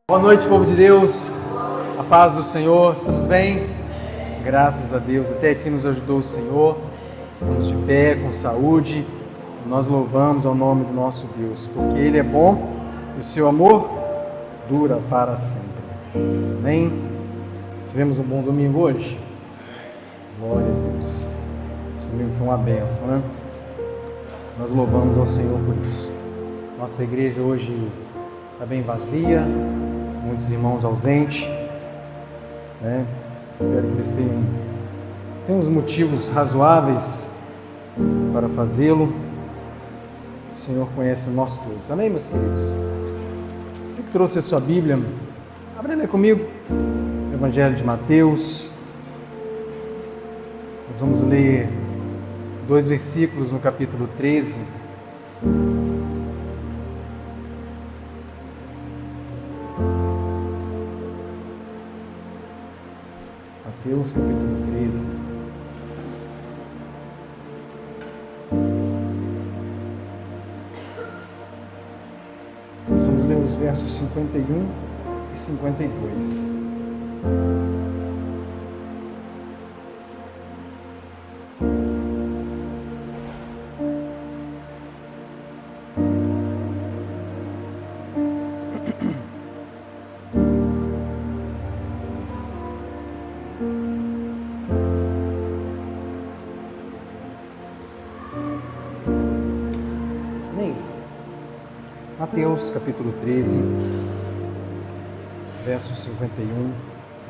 Boa noite, povo de Deus, a paz do Senhor, estamos bem? Graças a Deus, até aqui nos ajudou o Senhor, estamos de pé, com saúde, nós louvamos ao nome do nosso Deus, porque Ele é bom e o seu amor dura para sempre. Amém? Tivemos um bom domingo hoje? Glória a Deus. Esse domingo foi uma bênção, né? Nós louvamos ao Senhor por isso. Nossa igreja hoje está bem vazia, muitos irmãos ausentes, né? Espero que eles tenham uns motivos razoáveis para fazê-lo. O Senhor conhece nós todos. Amém, meus queridos? Você que trouxe a sua Bíblia, abre ela comigo, Evangelho de Mateus. Nós vamos ler 2 versículos no capítulo 13. Mateus capítulo 13. Nós vamos ler os versos 51 e 52. Mateus capítulo 13, versos 51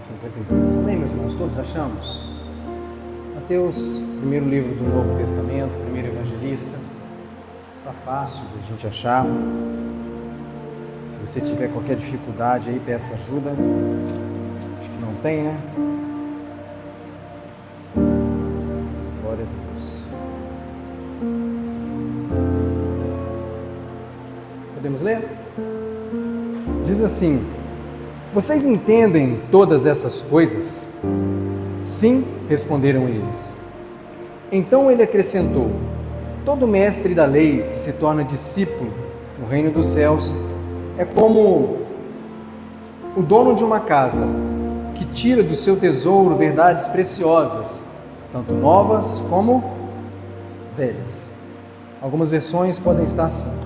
e 52. Amém, meus irmãos? Todos achamos? Mateus, primeiro livro do Novo Testamento, primeiro evangelista. Está fácil de a gente achar. Se você tiver qualquer dificuldade aí, peça ajuda. Acho que não tem, né? Glória a Deus. Podemos ler? Diz assim: vocês entendem todas essas coisas? Sim, responderam eles. Então ele acrescentou: todo mestre da lei que se torna discípulo no reino dos céus é como o dono de uma casa que tira do seu tesouro verdades preciosas, tanto novas como velhas. Algumas versões podem estar assim: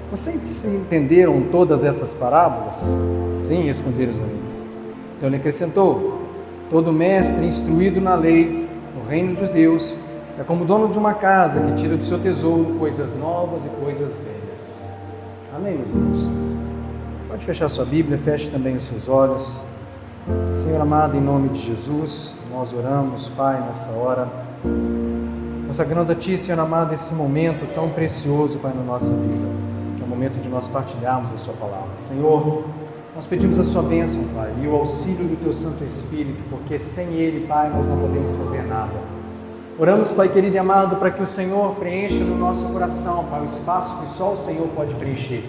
vocês entenderam todas essas parábolas? Sim, responderam eles. Então ele acrescentou: todo mestre instruído na lei, no reino dos Deus, é como o dono de uma casa que tira do seu tesouro coisas novas e coisas velhas. Amém, meus irmãos? Pode fechar sua Bíblia, feche também os seus olhos. Senhor amado, em nome de Jesus, nós oramos, Pai, nessa hora, consagrando a Ti, Senhor amado, esse momento tão precioso, Pai, na nossa vida. É o momento de nós partilharmos a Sua palavra. Senhor, nós pedimos a Sua bênção, Pai, e o auxílio do Teu Santo Espírito, porque sem Ele, Pai, nós não podemos fazer nada. Oramos, Pai querido e amado, para que o Senhor preencha no nosso coração, Pai, o espaço que só o Senhor pode preencher.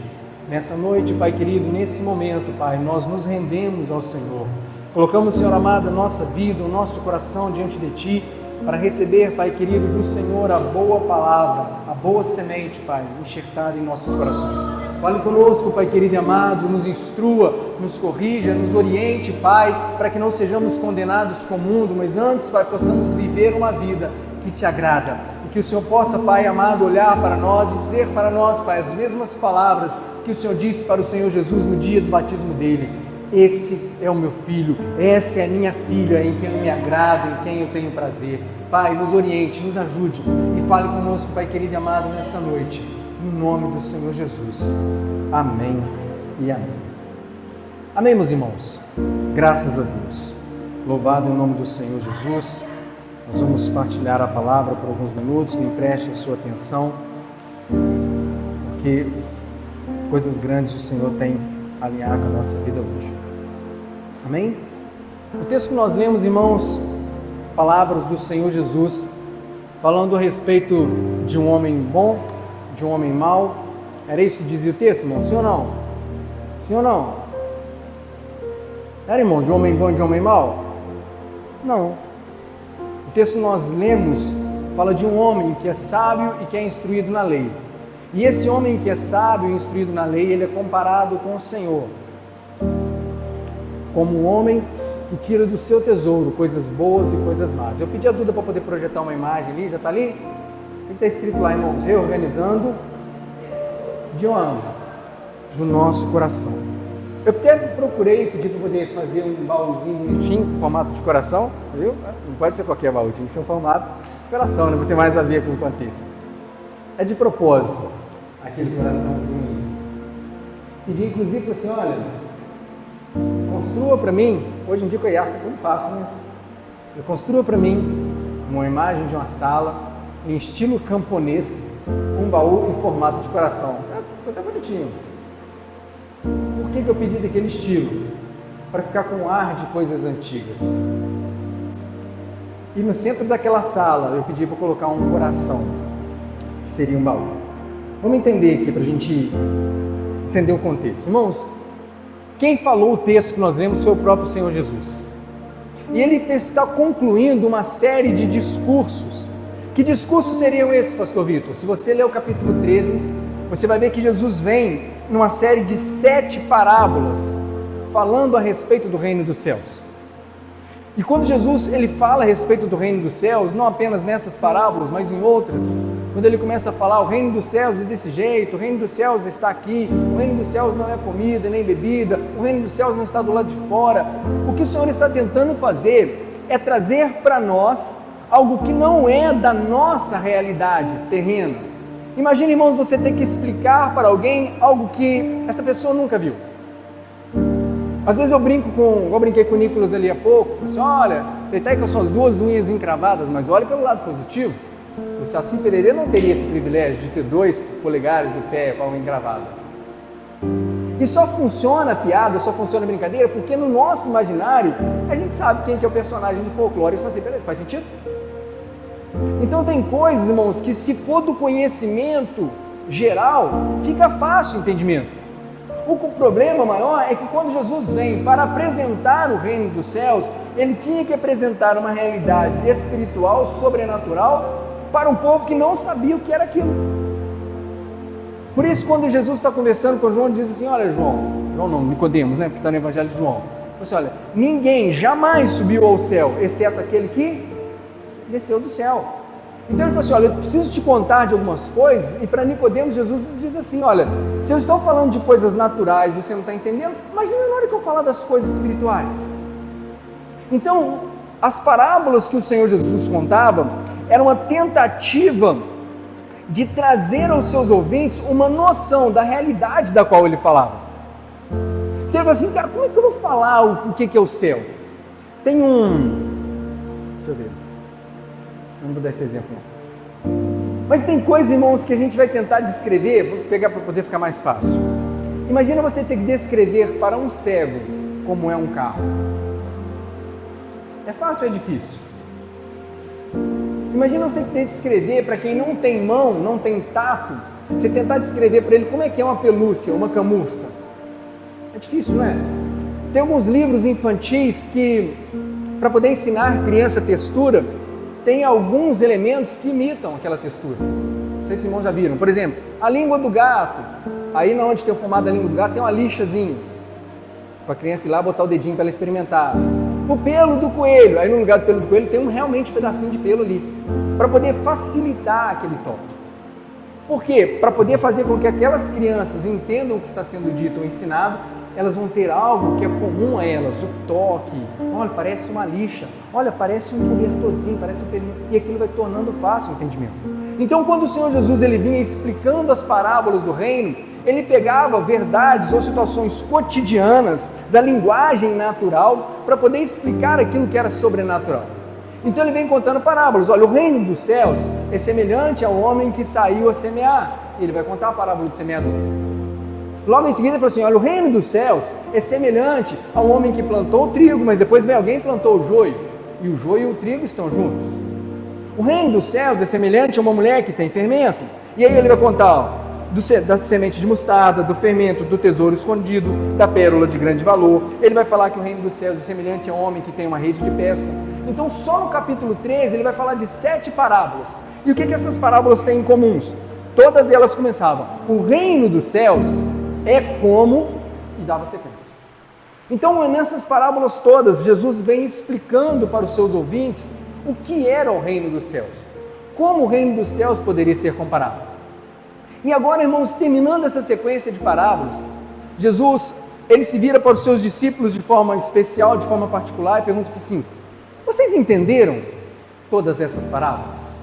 Nessa noite, Pai querido, nesse momento, Pai, nós nos rendemos ao Senhor. Colocamos, Senhor amado, a nossa vida, o nosso coração diante de Ti, para receber, Pai querido, do Senhor a boa palavra, a boa semente, Pai, enxertada em nossos corações. Fale conosco, Pai querido e amado, nos instrua, nos corrija, nos oriente, Pai, para que não sejamos condenados com o mundo, mas antes, Pai, possamos viver uma vida que Te agrada. E que o Senhor possa, Pai amado, olhar para nós e dizer para nós, Pai, as mesmas palavras que o Senhor disse para o Senhor Jesus no dia do batismo dele: esse é o meu filho, essa é a minha filha, em quem eu me agrado, em quem eu tenho prazer. Pai, nos oriente, nos ajude e fale conosco, Pai querido e amado, nessa noite, no nome do Senhor Jesus. Amém e amém. Amém, meus irmãos? Graças a Deus. Louvado em nome do Senhor Jesus. Nós vamos partilhar a palavra por alguns minutos. Me empreste a sua atenção, porque coisas grandes o Senhor tem a alinhar com a nossa vida hoje. Amém? O texto que nós lemos, irmãos, palavras do Senhor Jesus, falando a respeito de um homem bom, de um homem mau. Era isso que dizia o texto, irmão? Sim ou não? Sim ou não? Era, irmão, de um homem bom e de um homem mau? Não. O texto que nós lemos fala de um homem que é sábio e que é instruído na lei. E esse homem que é sábio e instruído na lei, ele é comparado com o Senhor. como um homem que tira do seu tesouro coisas boas e coisas más. Eu pedi a Duda para poder projetar uma imagem ali, já está ali? O que está escrito lá, irmãos? Reorganizando de onde? Do nosso coração. Eu até procurei, pedi para poder fazer um baúzinho bonitinho, com formato de coração, viu? Não pode ser qualquer baú, tem que ser um formato de coração, né? Vai ter mais a ver com o contexto. É de propósito, aquele coraçãozinho. Pedi inclusive assim, olha, construa para mim, hoje em dia com a IA fica tudo fácil, né? Construa para mim uma imagem de uma sala, em estilo camponês, um baú em formato de coração. Ficou até bonitinho. Por que eu pedi daquele estilo? Para ficar com um ar de coisas antigas. E no centro daquela sala eu pedi para colocar um coração, que seria um baú. Vamos entender aqui para a gente entender o contexto. Irmãos, quem falou o texto que nós lemos foi o próprio Senhor Jesus. E ele está concluindo uma série de discursos. Que discursos seriam esses, pastor Vitor? Se você ler o capítulo 13, você vai ver que Jesus vem numa série de 7 parábolas falando a respeito do reino dos céus. E quando Jesus ele fala a respeito do reino dos céus, não apenas nessas parábolas, mas em outras, quando ele começa a falar o reino dos céus é desse jeito, o reino dos céus está aqui, o reino dos céus não é comida nem bebida, o reino dos céus não está do lado de fora, o que o Senhor está tentando fazer é trazer para nós algo que não é da nossa realidade terrena. Imagina, irmãos, você ter que explicar para alguém algo que essa pessoa nunca viu. Às vezes eu brinquei com o Nicolas ali há pouco, falei assim, olha, você está aí com as suas 2 unhas encravadas, mas olha pelo lado positivo, o Saci Pererê não teria esse privilégio de ter 2 polegares do pé com a unha encravada. E só funciona a piada, só funciona a brincadeira, porque no nosso imaginário, a gente sabe quem que é o personagem do folclore e o Saci Pererê. Faz sentido? Então tem coisas, irmãos, que se for do conhecimento geral, fica fácil o entendimento. O problema maior é que quando Jesus vem para apresentar o reino dos céus, ele tinha que apresentar uma realidade espiritual, sobrenatural, para um povo que não sabia o que era aquilo. Por isso, quando Jesus está conversando com João, diz assim, olha João não, Nicodemos, né, porque está no Evangelho de João, assim, olha, ninguém jamais subiu ao céu, exceto aquele que desceu do céu. Então ele falou assim, olha, eu preciso te contar de algumas coisas, e para Nicodemos Jesus diz assim, olha, se eu estou falando de coisas naturais e você não está entendendo, imagina na hora que eu falar das coisas espirituais. Então, as parábolas que o Senhor Jesus contava, era uma tentativa de trazer aos seus ouvintes uma noção da realidade da qual ele falava. Então ele falou assim, cara, como é que eu vou falar o que é o céu? Tem deixa eu ver, não vou dar esse exemplo não. Mas tem coisas, irmãos, que a gente vai tentar descrever, vou pegar para poder ficar mais fácil. Imagina você ter que descrever para um cego como é um carro. É fácil ou é difícil? Imagina você ter que descrever para quem não tem mão, não tem tato, você tentar descrever para ele como é que é uma pelúcia, uma camurça. É difícil, não é? Tem alguns livros infantis que, para poder ensinar criança textura, tem alguns elementos que imitam aquela textura. Não sei se os irmãos já viram. Por exemplo, a língua do gato. Aí onde tem o formato da língua do gato tem uma lixazinha. Para a criança ir lá botar o dedinho para ela experimentar. O pelo do coelho. Aí no lugar do pelo do coelho tem realmente um pedacinho de pelo ali. Para poder facilitar aquele toque. Por quê? Para poder fazer com que aquelas crianças entendam o que está sendo dito ou ensinado, elas vão ter algo que é comum a elas, o toque. Olha, parece uma lixa. Olha, parece um cobertorzinho, parece um pelinho. E aquilo vai tornando fácil o entendimento. Então, quando o Senhor Jesus ele vinha explicando as parábolas do reino, ele pegava verdades ou situações cotidianas da linguagem natural para poder explicar aquilo que era sobrenatural. Então ele vem contando parábolas. Olha, o reino dos céus é semelhante ao homem que saiu a semear. Ele vai contar a parábola do semeador. Logo em seguida ele falou assim, olha, o reino dos céus é semelhante ao homem que plantou o trigo, mas depois vem alguém e plantou o joio, e o joio e o trigo estão juntos. O reino dos céus é semelhante a uma mulher que tem fermento, e aí ele vai contar da semente de mostarda, do fermento, do tesouro escondido, da pérola de grande valor. Ele vai falar que o reino dos céus é semelhante a um homem que tem uma rede de pesca. Então só no capítulo 13 ele vai falar de 7 parábolas. E o que essas parábolas têm em comuns? Todas elas começavam, o reino dos céus é como, e dava sequência. Então, nessas parábolas todas, Jesus vem explicando para os seus ouvintes o que era o reino dos céus, como o reino dos céus poderia ser comparado. E agora, irmãos, terminando essa sequência de parábolas, Jesus, ele se vira para os seus discípulos de forma especial, de forma particular, e pergunta assim: vocês entenderam todas essas parábolas?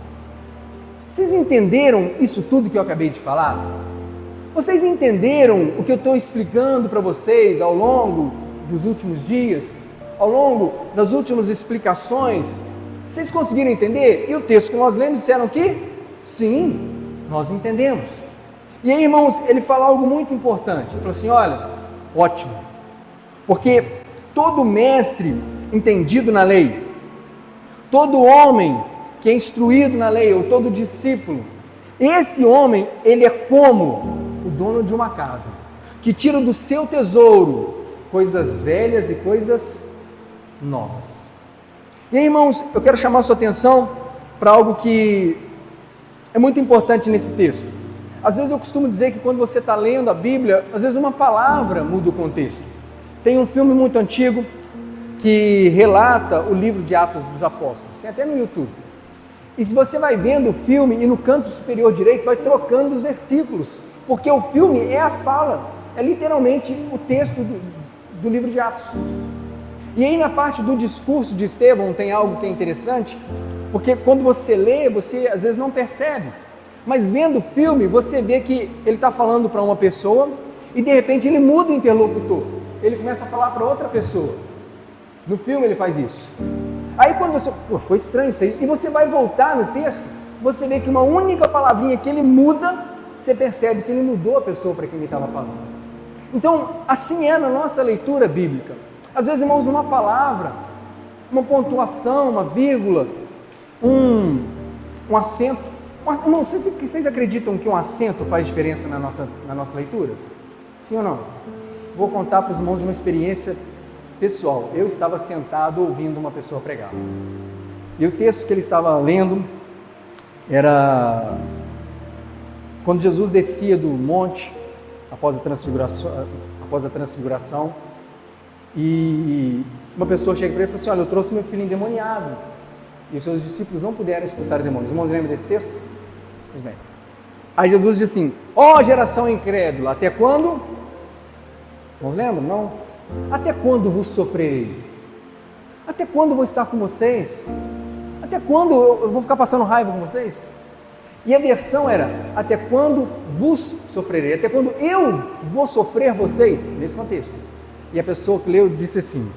Vocês entenderam isso tudo que eu acabei de falar? Vocês entenderam o que eu estou explicando para vocês ao longo dos últimos dias, ao longo das últimas explicações? Vocês conseguiram entender? E o texto que nós lemos disseram que sim, nós entendemos. E aí, irmãos, ele fala algo muito importante. Ele falou assim: olha, ótimo, porque todo mestre entendido na lei, todo homem que é instruído na lei, ou todo discípulo, esse homem, ele é como o dono de uma casa, que tira do seu tesouro coisas velhas e coisas novas. E aí, irmãos, eu quero chamar a sua atenção para algo que é muito importante nesse texto. Às vezes eu costumo dizer que quando você está lendo a Bíblia, às vezes uma palavra muda o contexto. Tem um filme muito antigo que relata o livro de Atos dos Apóstolos, tem até no YouTube. E se você vai vendo o filme e no canto superior direito vai trocando os versículos, porque o filme é a fala, é literalmente o texto do livro de Atos. E aí na parte do discurso de Estevão tem algo que é interessante, porque quando você lê, você às vezes não percebe, mas vendo o filme você vê que ele está falando para uma pessoa e de repente ele muda o interlocutor, ele começa a falar para outra pessoa. No filme ele faz isso. Aí quando você, foi estranho isso aí, e você vai voltar no texto, você vê que uma única palavrinha que ele muda, você percebe que ele mudou a pessoa para quem ele estava falando. Então, assim é na nossa leitura bíblica. Às vezes, irmãos, uma palavra, uma pontuação, uma vírgula, um acento. Irmãos, vocês acreditam que um acento faz diferença na nossa leitura? Sim ou não? Vou contar para os irmãos de uma experiência pessoal. Eu estava sentado ouvindo uma pessoa pregar. E o texto que ele estava lendo era quando Jesus descia do monte após a transfiguração, e uma pessoa chega para ele e fala assim: olha, eu trouxe meu filho endemoniado e os seus discípulos não puderam expulsar os demônios. Os irmãos lembram desse texto? Pois bem. Aí Jesus diz assim: ó geração incrédula, até quando? Irmãos lembram? Não? Até quando vos sofrerei? Até quando vou estar com vocês? Até quando eu vou ficar passando raiva com vocês? E a versão era: até quando vos sofrerei? Até quando eu vou sofrer vocês? Nesse contexto. E a pessoa que leu disse assim: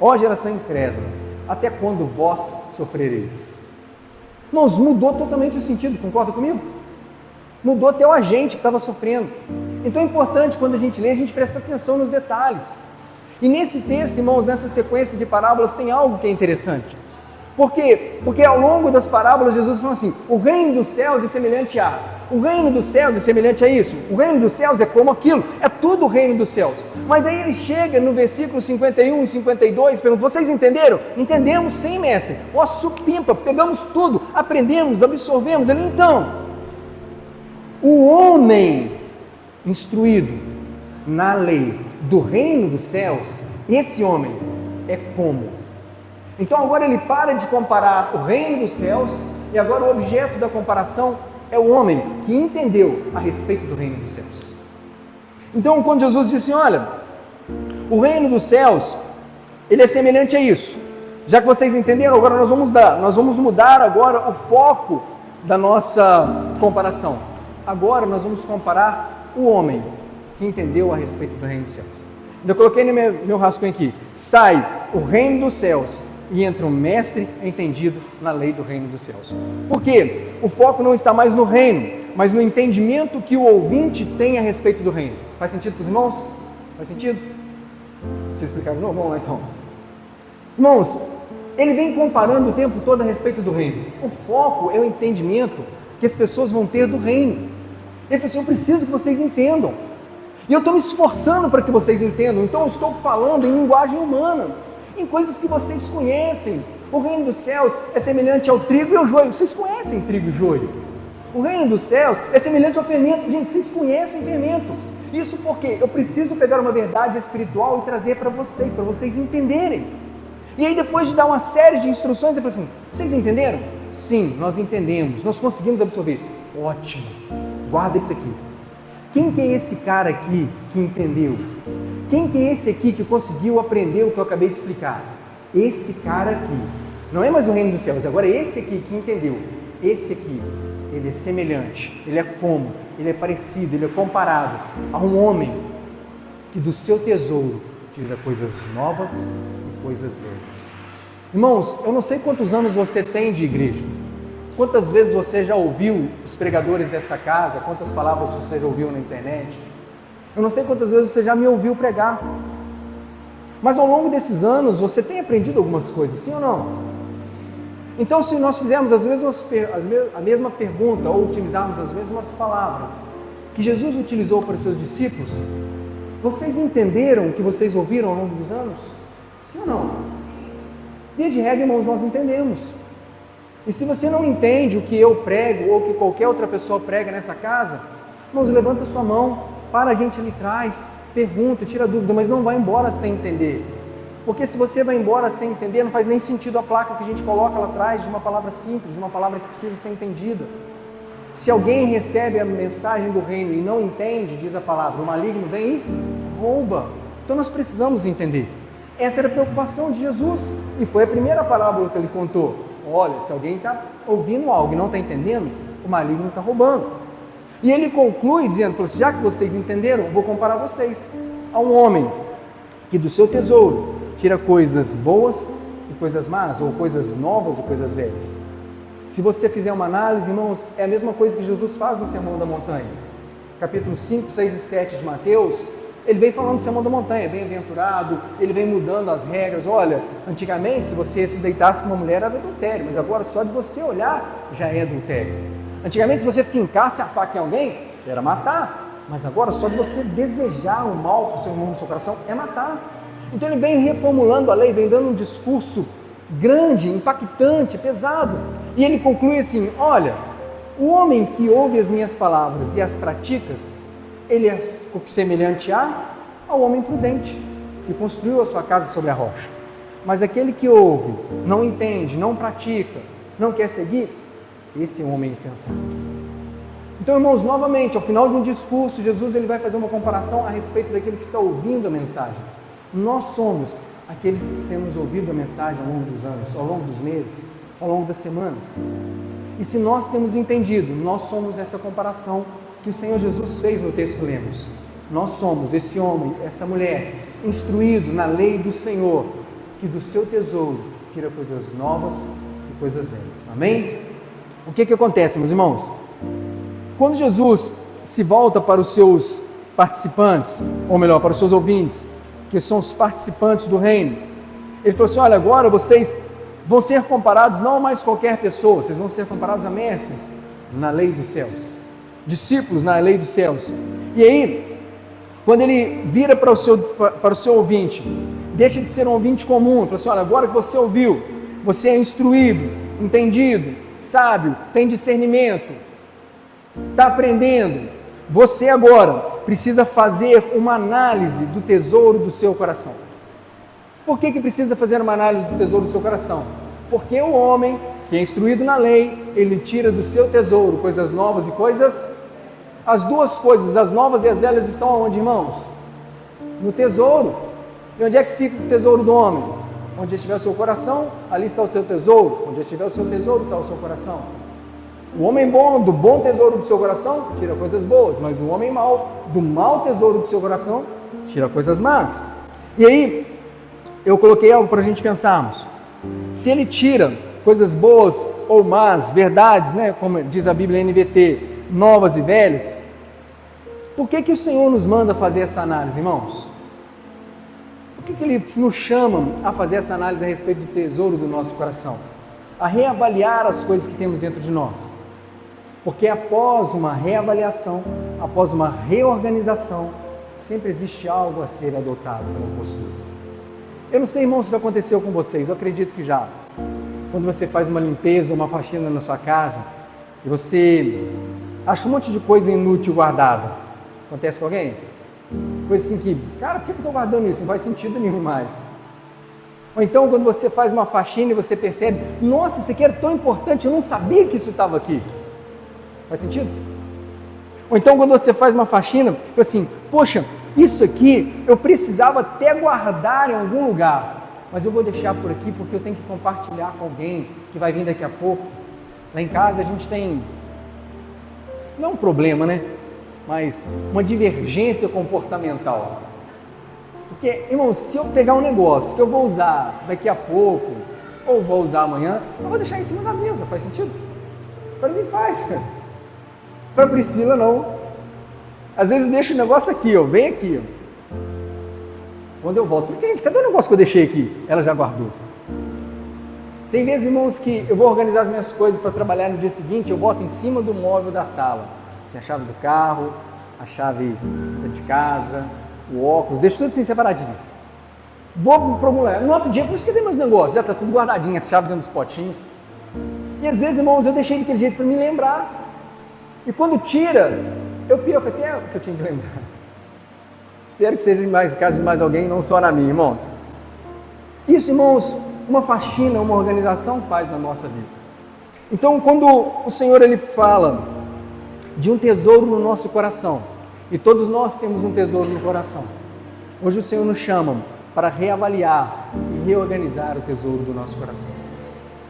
ó geração incrédula, até quando vós sofrereis? Irmãos, mudou totalmente o sentido, concorda comigo? Mudou até o agente que estava sofrendo. Então é importante, quando a gente lê, a gente presta atenção nos detalhes. E nesse texto, irmãos, nessa sequência de parábolas, tem algo que é interessante. Por quê? Porque ao longo das parábolas, Jesus fala assim: o reino dos céus é semelhante a... O reino dos céus é semelhante a isso. O reino dos céus é como aquilo. É tudo o reino dos céus. Mas aí ele chega no versículo 51 e 52, pergunta: vocês entenderam? Entendemos sim, mestre. Ó, supimpa, pegamos tudo, aprendemos, absorvemos. Ele, então, o homem instruído na lei do reino dos céus, esse homem é como? Então agora ele para de comparar o reino dos céus, e agora o objeto da comparação é o homem que entendeu a respeito do reino dos céus. Então quando Jesus disse assim: olha, o reino dos céus, ele é semelhante a isso. Já que vocês entenderam, agora nós vamos mudar agora o foco da nossa comparação. Agora nós vamos comparar o homem que entendeu a respeito do reino dos céus. Eu coloquei no meu rascunho aqui: sai o reino dos céus e entra um mestre entendido na lei do reino dos céus. Por quê? O foco não está mais no reino, mas no entendimento que o ouvinte tem a respeito do reino. Faz sentido para os irmãos? Faz sentido? Deixa eu explicar de novo? Vamos lá então. Irmãos, ele vem comparando o tempo todo a respeito do reino. O foco é o entendimento que as pessoas vão ter do reino. Ele falou assim: eu preciso que vocês entendam. E eu estou me esforçando para que vocês entendam. Então eu estou falando em linguagem humana, em coisas que vocês conhecem. O reino dos céus é semelhante ao trigo e ao joio. Vocês conhecem trigo e joio? O reino dos céus é semelhante ao fermento. Gente, vocês conhecem fermento. Isso porque eu preciso pegar uma verdade espiritual e trazer para vocês entenderem. E aí depois de dar uma série de instruções, eu falo assim, vocês entenderam? Sim, nós entendemos, nós conseguimos absorver. Ótimo, guarda isso aqui. Quem que é esse cara aqui que entendeu? Quem que é esse aqui que conseguiu aprender o que eu acabei de explicar? Esse cara aqui. Não é mais o reino dos céus, agora é esse aqui que entendeu. Esse aqui, ele é semelhante, ele é como, ele é parecido, ele é comparado a um homem que do seu tesouro tira coisas novas e coisas velhas. Irmãos, eu não sei quantos anos você tem de igreja, quantas vezes você já ouviu os pregadores dessa casa, quantas palavras você já ouviu na internet, eu não sei quantas vezes você já me ouviu pregar, mas ao longo desses anos você tem aprendido algumas coisas, sim ou não? Então, se nós fizermos a mesma pergunta ou utilizarmos as mesmas palavras que Jesus utilizou para os seus discípulos, vocês entenderam o que vocês ouviram ao longo dos anos? Sim ou não? Via de regra, irmãos, nós entendemos. E se você não entende o que eu prego ou que qualquer outra pessoa prega nessa casa, irmãos, levanta a sua mão, para a gente ali atrás, pergunta, tira dúvida, mas não vai embora sem entender. Porque se você vai embora sem entender, não faz nem sentido a placa que a gente coloca lá atrás de uma palavra simples, de uma palavra que precisa ser entendida. Se alguém recebe a mensagem do reino e não entende, diz a palavra, o maligno vem e rouba. Então nós precisamos entender. Essa era a preocupação de Jesus e foi a primeira parábola que ele contou. Olha, se alguém está ouvindo algo e não está entendendo, o maligno está roubando. E ele conclui dizendo, já que vocês entenderam, eu vou comparar vocês a um homem que do seu tesouro tira coisas boas e coisas más, ou coisas novas e coisas velhas. Se você fizer uma análise, irmãos, é a mesma coisa que Jesus faz no Sermão da Montanha. Capítulos 5, 6 e 7 de Mateus, ele vem falando do Sermão da Montanha, bem-aventurado, ele vem mudando as regras. Olha, antigamente, se você se deitasse com uma mulher, era adultério, mas agora só de você olhar já é adultério. Antigamente, se você fincasse a faca em alguém, era matar, mas agora só de você desejar o mal para o seu irmão no seu coração é matar. Então ele vem reformulando a lei, vem dando um discurso grande, impactante, pesado. E ele conclui assim, olha, o homem que ouve as minhas palavras e as pratica, ele é semelhante ao homem prudente, que construiu a sua casa sobre a rocha. Mas aquele que ouve, não entende, não pratica, não quer seguir, esse é um homem insensato. Então, irmãos, novamente, ao final de um discurso, Jesus ele vai fazer uma comparação a respeito daquele que está ouvindo a mensagem. Nós somos aqueles que temos ouvido a mensagem ao longo dos anos, ao longo dos meses, ao longo das semanas. E se nós temos entendido, nós somos essa comparação que o Senhor Jesus fez no texto que lemos. Nós somos esse homem, essa mulher, instruído na lei do Senhor, que do seu tesouro tira coisas novas e coisas velhas. Amém? O que acontece, meus irmãos? Quando Jesus se volta para os seus participantes, ou melhor, para os seus ouvintes, que são os participantes do reino, ele falou assim, olha, agora vocês vão ser comparados não a mais qualquer pessoa, vocês vão ser comparados a mestres na lei dos céus, discípulos na lei dos céus. E aí, quando ele vira para o seu ouvinte, deixa de ser um ouvinte comum, ele falou assim, olha, agora que você ouviu, você é instruído, entendido, sábio, tem discernimento, está aprendendo, você agora precisa fazer uma análise do tesouro do seu coração. Por que precisa fazer uma análise do tesouro do seu coração? Porque o homem que é instruído na lei, ele tira do seu tesouro coisas novas e coisas... As duas coisas, as novas e as velhas, estão onde, irmãos? No tesouro. E onde é que fica o tesouro do homem? Onde estiver o seu coração, ali está o seu tesouro. Onde estiver o seu tesouro, está o seu coração. O homem bom, do bom tesouro do seu coração, tira coisas boas, mas o homem mau, do mau tesouro do seu coração, tira coisas más. E aí, eu coloquei algo para a gente pensarmos. Se ele tira coisas boas ou más, verdades, né, como diz a Bíblia NVT, novas e velhas, por que o Senhor nos manda fazer essa análise, irmãos? Por que Ele nos chama a fazer essa análise a respeito do tesouro do nosso coração? A reavaliar as coisas que temos dentro de nós. Porque após uma reavaliação, após uma reorganização, sempre existe algo a ser adotado pela postura. Eu não sei, irmãos, se já aconteceu com vocês, eu acredito que já. Quando você faz uma limpeza, uma faxina na sua casa, e você acha um monte de coisa inútil guardada. Acontece com alguém? Coisa assim que, cara, por que eu estou guardando isso? Não faz sentido nenhum mais. Ou então quando você faz uma faxina e você percebe, nossa, isso aqui era tão importante, eu não sabia que isso estava aqui. Faz sentido? Ou então quando você faz uma faxina, assim, poxa, isso aqui eu precisava até guardar em algum lugar, mas eu vou deixar por aqui porque eu tenho que compartilhar com alguém que vai vir daqui a pouco. Lá em casa a gente tem, não um problema, né? Mas uma divergência comportamental. Porque, irmão, se eu pegar um negócio que eu vou usar daqui a pouco, ou vou usar amanhã, eu vou deixar em cima da mesa, faz sentido? Para mim faz, cara. Para Priscila não. Às vezes eu deixo o negócio aqui, ó, bem aqui, ó. Quando eu volto, gente, cadê o negócio que eu deixei aqui? Ela já guardou. Tem vezes, irmãos, que eu vou organizar as minhas coisas para trabalhar no dia seguinte, eu boto em cima do móvel da sala. Assim, a chave do carro, a chave de casa, o óculos, deixo tudo assim separadinho. Vou para algum lugar. No outro dia eu falei, cadê meus negócios? Já está tudo guardadinho, as chaves dentro dos potinhos. E às vezes, irmãos, eu deixei daquele jeito para me lembrar. E quando tira, eu perco até o que eu tinha que lembrar. Espero que seja em mais caso de mais alguém, não só na minha, irmãos. Isso, irmãos, uma faxina, uma organização faz na nossa vida. Então, quando o Senhor ele fala de um tesouro no nosso coração, e todos nós temos um tesouro no coração, hoje o Senhor nos chama para reavaliar e reorganizar o tesouro do nosso coração.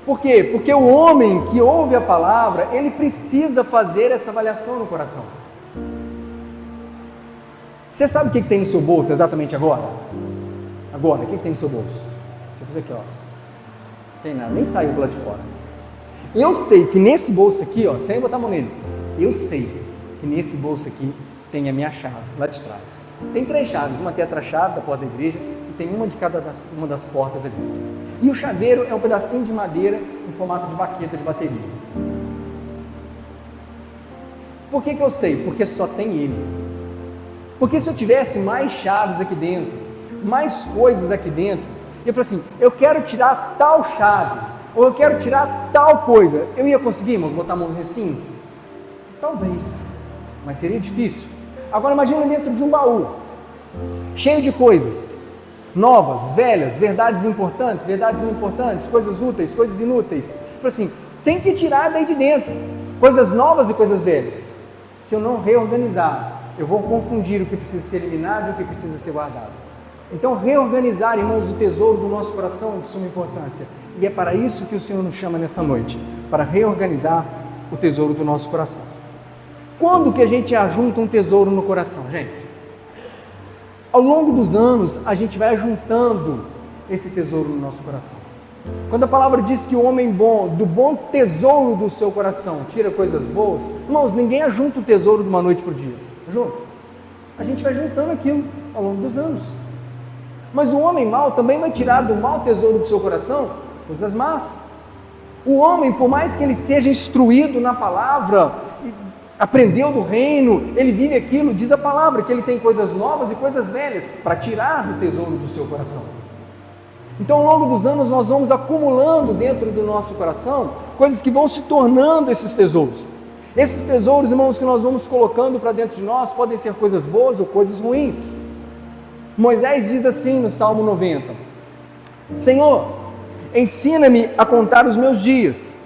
Por quê? Porque o homem que ouve a palavra, ele precisa fazer essa avaliação no coração. Você sabe o que tem no seu bolso exatamente agora? Agora, o que tem no seu bolso? Deixa eu fazer aqui, ó. Não tem nada, nem saiu do lado de fora. Eu sei que nesse bolso aqui, ó, sem botar a mão nele, eu sei que nesse bolso aqui tem a minha chave, lá de trás. Tem 3 chaves, uma tetra-chave da porta da igreja e tem uma de cada uma das portas ali. E o chaveiro é um pedacinho de madeira em formato de baqueta de bateria. Por que eu sei? Porque só tem ele. Porque se eu tivesse mais chaves aqui dentro, mais coisas aqui dentro, eu falei assim, eu quero tirar tal chave, ou eu quero tirar tal coisa, eu ia conseguir, irmãos, botar a mãozinha assim? Talvez, mas seria difícil. Agora imagina dentro de um baú, cheio de coisas, novas, velhas, verdades importantes, verdades não importantes, coisas úteis, coisas inúteis. Eu falei assim, tem que tirar daí de dentro, coisas novas e coisas velhas. Se eu não reorganizar, eu vou confundir o que precisa ser eliminado e o que precisa ser guardado. Então, reorganizar, irmãos, o tesouro do nosso coração é de suma importância. E é para isso que o Senhor nos chama nessa noite, para reorganizar o tesouro do nosso coração. Quando que a gente ajunta um tesouro no coração, gente? Ao longo dos anos, a gente vai ajuntando esse tesouro no nosso coração. Quando a palavra diz que o homem bom, do bom tesouro do seu coração, tira coisas boas, irmãos, ninguém ajunta o tesouro de uma noite para o dia. Junto. A gente vai juntando aquilo ao longo dos anos. Mas o homem mau também vai tirar do mau tesouro do seu coração coisas más. O homem, por mais que ele seja instruído na palavra, aprendeu do reino, ele vive aquilo, diz a palavra, que ele tem coisas novas e coisas velhas para tirar do tesouro do seu coração. Então, ao longo dos anos, nós vamos acumulando dentro do nosso coração coisas que vão se tornando esses tesouros. Esses tesouros, irmãos, que nós vamos colocando para dentro de nós, podem ser coisas boas ou coisas ruins. Moisés diz assim no Salmo 90, Senhor, ensina-me a contar os meus dias,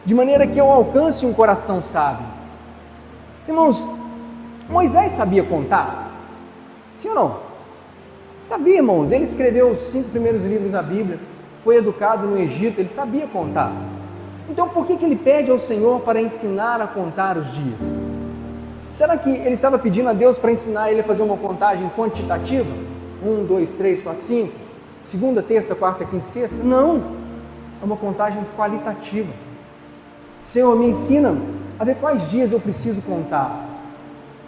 de maneira que eu alcance um coração sábio. Irmãos, Moisés sabia contar? Sim ou não? Sabia, irmãos, ele escreveu os 5 primeiros livros da Bíblia, foi educado no Egito, ele sabia contar. Então por que ele pede ao Senhor para ensinar a contar os dias? Será que ele estava pedindo a Deus para ensinar ele a fazer uma contagem quantitativa? 1, 2, 3, 4, 5? Segunda, terça, quarta, quinta e sexta? Não, é uma contagem qualitativa. Senhor, me ensina a ver quais dias eu preciso contar.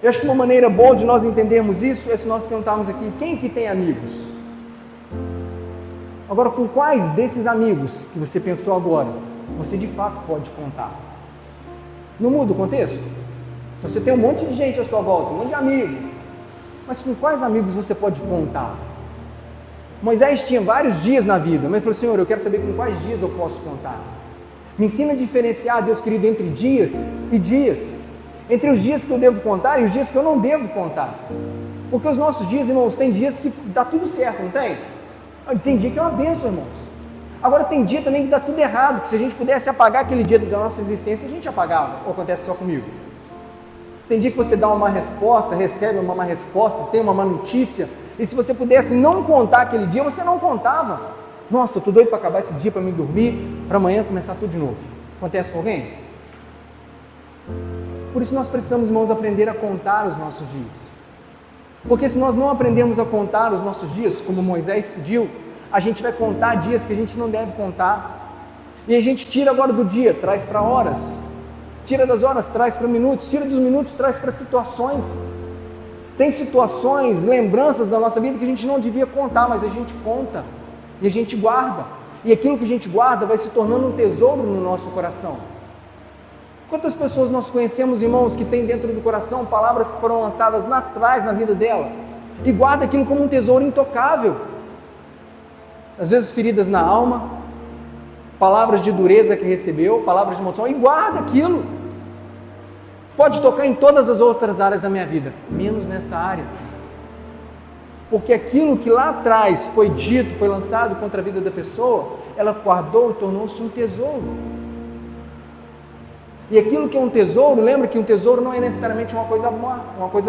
Eu acho que uma maneira boa de nós entendermos isso é se nós perguntarmos aqui, quem que tem amigos? Agora, com quais desses amigos que você pensou agora, você de fato pode contar? Não muda o contexto? Então você tem um monte de gente à sua volta, um monte de amigos, mas com quais amigos você pode contar? Moisés tinha vários dias na vida, mas ele falou, Senhor, eu quero saber com quais dias eu posso contar. Me ensina a diferenciar, Deus querido, entre dias e dias. entre os dias que eu devo contar e os dias que eu não devo contar. Porque os nossos dias, irmãos, tem dias que dá tudo certo, não tem? Tem dia que é uma bênção, irmãos. Agora tem dia também que dá tudo errado, que se a gente pudesse apagar aquele dia da nossa existência, a gente apagava. Ou acontece só comigo? Tem dia que você dá uma má resposta, recebe uma má resposta, tem uma má notícia, e se você pudesse não contar aquele dia, você não contava. Nossa, eu estou doido para acabar esse dia, para me dormir, para amanhã começar tudo de novo. Acontece com alguém? Por isso nós precisamos, irmãos, aprender a contar os nossos dias. Porque se nós não aprendemos a contar os nossos dias, como Moisés pediu, a gente vai contar dias que a gente não deve contar. E a gente tira agora do dia, traz para horas. Tira das horas, traz para minutos. Tira dos minutos, traz para situações. Tem situações, lembranças da nossa vida que a gente não devia contar, mas a gente conta. E a gente guarda. E aquilo que a gente guarda vai se tornando um tesouro no nosso coração. Quantas pessoas nós conhecemos, irmãos, que tem dentro do coração palavras que foram lançadas lá atrás na vida dela e guarda aquilo como um tesouro intocável? Às vezes feridas na alma, palavras de dureza que recebeu, palavras de maldição, e guarda aquilo. Pode tocar em todas as outras áreas da minha vida, menos nessa área. Porque aquilo que lá atrás foi dito, foi lançado contra a vida da pessoa, ela guardou e tornou-se um tesouro. E aquilo que é um tesouro, lembra que um tesouro não é necessariamente uma coisa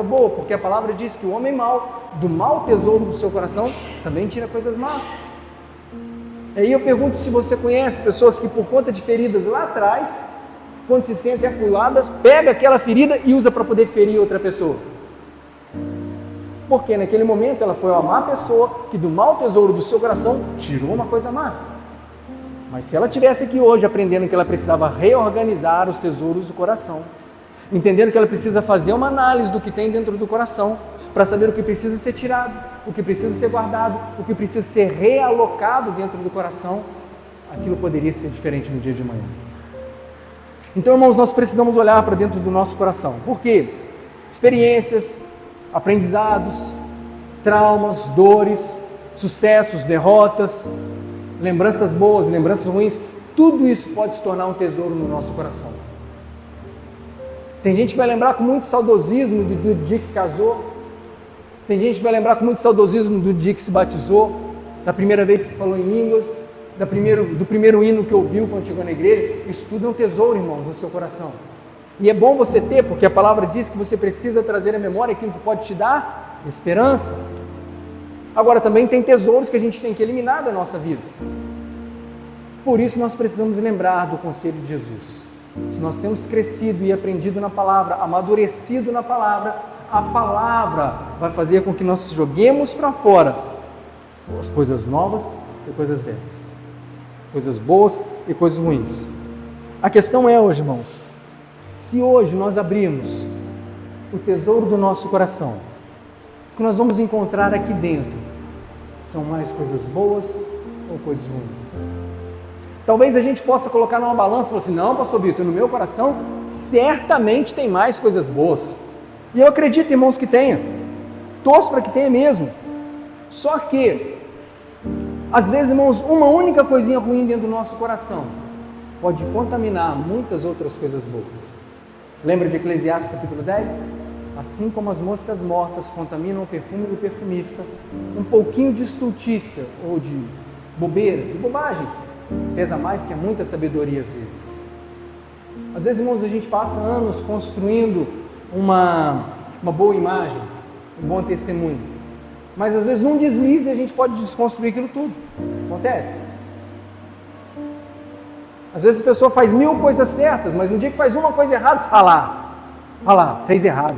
boa, porque a palavra diz que o homem mau, do mau tesouro do seu coração, também tira coisas más. E aí eu pergunto se você conhece pessoas que por conta de feridas lá atrás, quando se sentem acuadas, pega aquela ferida e usa para poder ferir outra pessoa. Porque naquele momento ela foi uma má pessoa que do mau tesouro do seu coração tirou uma coisa má. Mas se ela estivesse aqui hoje aprendendo que ela precisava reorganizar os tesouros do coração, entendendo que ela precisa fazer uma análise do que tem dentro do coração, para saber o que precisa ser tirado, o que precisa ser guardado, o que precisa ser realocado dentro do coração, aquilo poderia ser diferente no dia de amanhã. Então, irmãos, nós precisamos olhar para dentro do nosso coração. Por quê? Experiências, aprendizados, traumas, dores, sucessos, derrotas, lembranças boas, lembranças ruins, tudo isso pode se tornar um tesouro no nosso coração. Tem gente que vai lembrar com muito saudosismo do dia que casou, tem gente que vai lembrar com muito saudosismo do dia que se batizou, da primeira vez que falou em línguas, do primeiro hino que ouviu quando chegou na igreja. Isso tudo é um tesouro, irmãos, no seu coração. E é bom você ter, porque a palavra diz que você precisa trazer à memória aquilo que pode te dar esperança. Agora também tem tesouros que a gente tem que eliminar da nossa vida. Por isso nós precisamos lembrar do conselho de Jesus. Se nós temos crescido e aprendido na palavra, amadurecido na palavra, a palavra vai fazer com que nós joguemos para fora as coisas novas e coisas velhas, coisas boas e coisas ruins. A questão é hoje, irmãos, se hoje nós abrirmos o tesouro do nosso coração, o que nós vamos encontrar aqui dentro são mais coisas boas ou coisas ruins? Talvez a gente possa colocar numa balança e falar assim: não, pastor Vitor, no meu coração certamente tem mais coisas boas. E eu acredito, irmãos, que tenha. Torço para que tenha mesmo. Só que, às vezes, irmãos, uma única coisinha ruim dentro do nosso coração pode contaminar muitas outras coisas boas. Lembra de Eclesiastes capítulo 10? Assim como as moscas mortas contaminam o perfume do perfumista, um pouquinho de estultícia ou de bobeira, de bobagem, pesa mais que muita sabedoria às vezes. Às vezes, irmãos, a gente passa anos construindo uma boa imagem, um bom testemunho, mas às vezes num deslize a gente pode desconstruir aquilo tudo. Acontece. Às vezes a pessoa faz 1000 coisas certas, mas no dia que faz uma coisa errada, fez errado.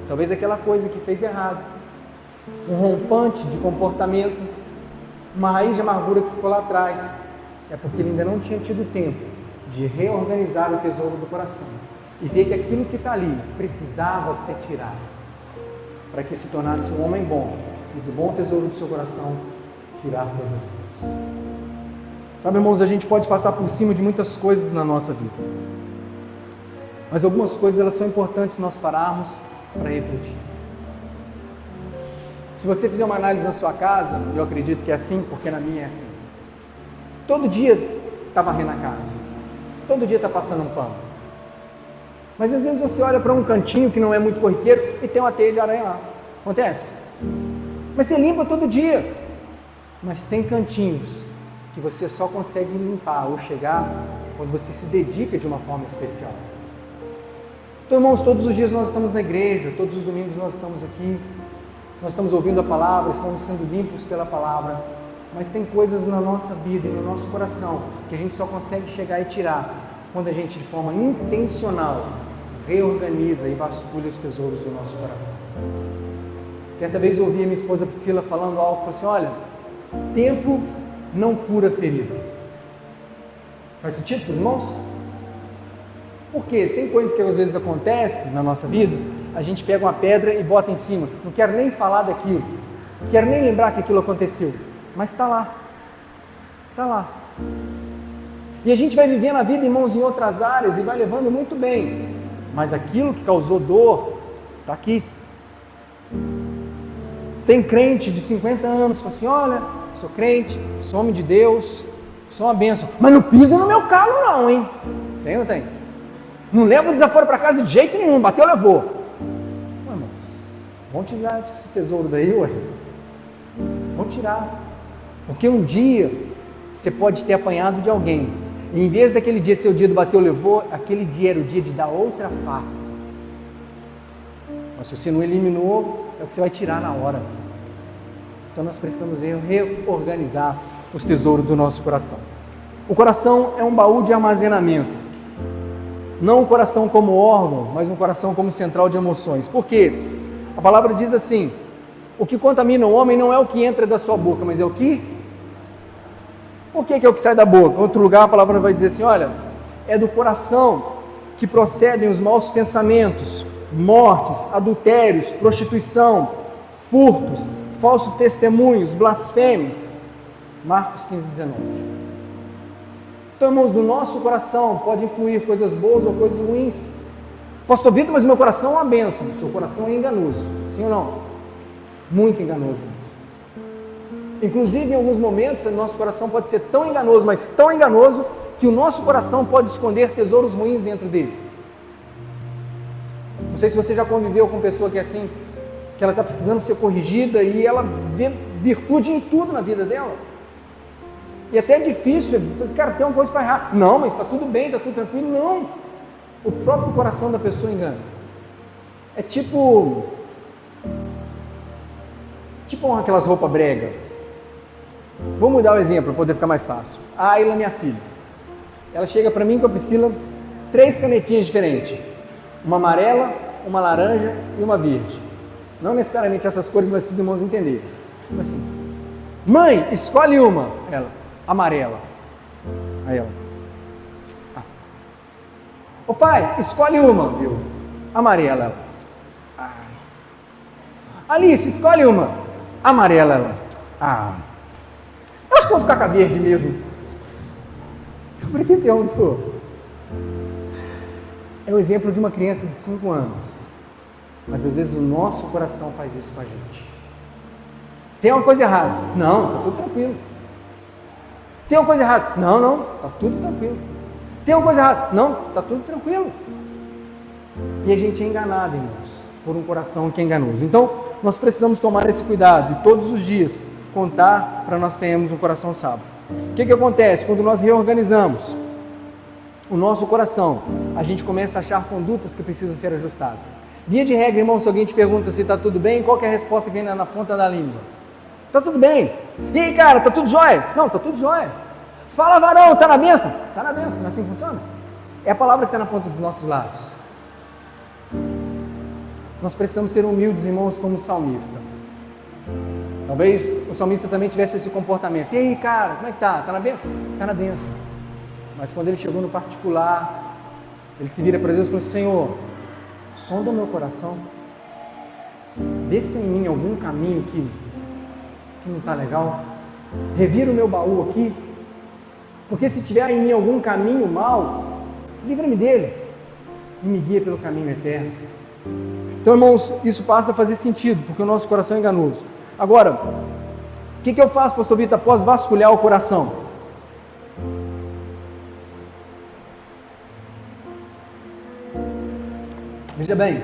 Talvez aquela coisa que fez errado, um rompante de comportamento, uma raiz de amargura que ficou lá atrás, é porque ele ainda não tinha tido tempo de reorganizar o tesouro do coração e ver que aquilo que está ali precisava ser tirado, para que se tornasse um homem bom e do bom tesouro do seu coração tirar coisas boas. Sabe, irmãos, a gente pode passar por cima de muitas coisas na nossa vida, mas algumas coisas elas são importantes nós pararmos para refletir. Se você fizer uma análise na sua casa, eu acredito que é assim, porque na minha é assim. Todo dia está varrendo a casa, todo dia está passando um pano. Mas às vezes você olha para um cantinho que não é muito corriqueiro e tem uma teia de aranha lá. Acontece? Mas você limpa todo dia. Mas tem cantinhos que você só consegue limpar ou chegar quando você se dedica de uma forma especial. Então, irmãos, todos os dias nós estamos na igreja, todos os domingos nós estamos aqui, nós estamos ouvindo a palavra, estamos sendo limpos pela palavra, mas tem coisas na nossa vida e no nosso coração que a gente só consegue chegar e tirar quando a gente, de forma intencional, reorganiza e vasculha os tesouros do nosso coração. Certa vez eu ouvi a minha esposa Priscila falando algo, falou assim: olha, tempo não cura ferida. Faz sentido para os irmãos? Porque tem coisas que às vezes acontecem na nossa vida, a gente pega uma pedra e bota em cima, não quero nem falar daquilo, não quero nem lembrar que aquilo aconteceu, mas está lá, está lá. E a gente vai vivendo a vida, irmãos, em outras áreas e vai levando muito bem, mas aquilo que causou dor está aqui. Tem crente de 50 anos, fala assim: olha, sou crente, sou homem de Deus, sou uma bênção, mas não pisa no meu calo não, hein? Tem ou não tem? Não leva o desaforo para casa de jeito nenhum, bateu, levou. Irmãos, vamos tirar esse tesouro daí, ué. Vamos tirar. Porque um dia você pode ter apanhado de alguém, e em vez daquele dia ser o dia do bateu, levou, aquele dia era o dia de dar outra face. Mas se você não eliminou, é o que você vai tirar na hora. Então nós precisamos reorganizar os tesouros do nosso coração. O coração é um baú de armazenamento. Não o coração como órgão, mas um coração como central de emoções. Por quê? A palavra diz assim: o que contamina o homem não é o que entra da sua boca, mas é o que? O que é o que sai da boca? Em outro lugar a palavra vai dizer assim: olha, é do coração que procedem os maus pensamentos, mortes, adultérios, prostituição, furtos, falsos testemunhos, blasfêmias. Marcos 15:19. Então, irmãos, do nosso coração pode influir coisas boas ou coisas ruins. Pastor Vitor, mas meu coração é uma bênção. Seu coração é enganoso, sim ou não? Muito enganoso. Inclusive, em alguns momentos, o nosso coração pode ser tão enganoso, mas tão enganoso, que o nosso coração pode esconder tesouros ruins dentro dele. Não sei se você já conviveu com pessoa que é assim, que ela está precisando ser corrigida e ela vê virtude em tudo na vida dela. E até é difícil, cara, tem uma coisa para errar. Não, mas está tudo bem, está tudo tranquilo. Não, o próprio coração da pessoa engana. É tipo aquelas roupas brega. Vou mudar o exemplo para poder ficar mais fácil. A Ayla, minha filha, ela chega para mim com a Priscila, 3 canetinhas diferentes. Uma amarela, uma laranja e uma verde. Não necessariamente essas cores, mas para os irmãos entenderem. Tipo assim: mãe, escolhe uma. Ela: amarela. Aí ela: ô pai, escolhe uma. Eu: amarela. Ela: Alice, escolhe uma. Amarela. Ela: eu acho que vou ficar com a verde mesmo. Então, por que perguntou? É o exemplo de uma criança de 5 anos. Mas às vezes o nosso coração faz isso com a gente. Tem uma coisa errada? Não, está tudo tranquilo. Tem uma coisa errada? Não, está tudo tranquilo. Tem uma coisa errada? Não, está tudo tranquilo. E a gente é enganado, irmãos, por um coração que é enganoso. Então, nós precisamos tomar esse cuidado e todos os dias contar para nós termos um coração sábio. O que acontece? Quando nós reorganizamos o nosso coração, a gente começa a achar condutas que precisam ser ajustadas. Via de regra, irmão, se alguém te pergunta se está tudo bem, qual que é a resposta que vem na ponta da língua? Está tudo bem. E aí, cara, está tudo jóia? Não, está tudo jóia. Fala, varão, está na bênção? Está na bênção, não é assim que funciona? É a palavra que está na ponta dos nossos lábios. Nós precisamos ser humildes, irmãos, como o salmista. Talvez o salmista também tivesse esse comportamento. E aí, cara, como é que está? Está na bênção? Está na bênção. Mas quando ele chegou no particular, ele se vira para Deus e falou assim: Senhor, sonda o meu coração, vê se em mim algum caminho que não está legal, revira o meu baú aqui, porque se tiver em mim algum caminho mau, livra-me dele e me guia pelo caminho eterno. Então, irmãos, isso passa a fazer sentido, porque o nosso coração é enganoso. Agora, o que eu faço, pastor Vitor, após vasculhar o coração? Veja bem,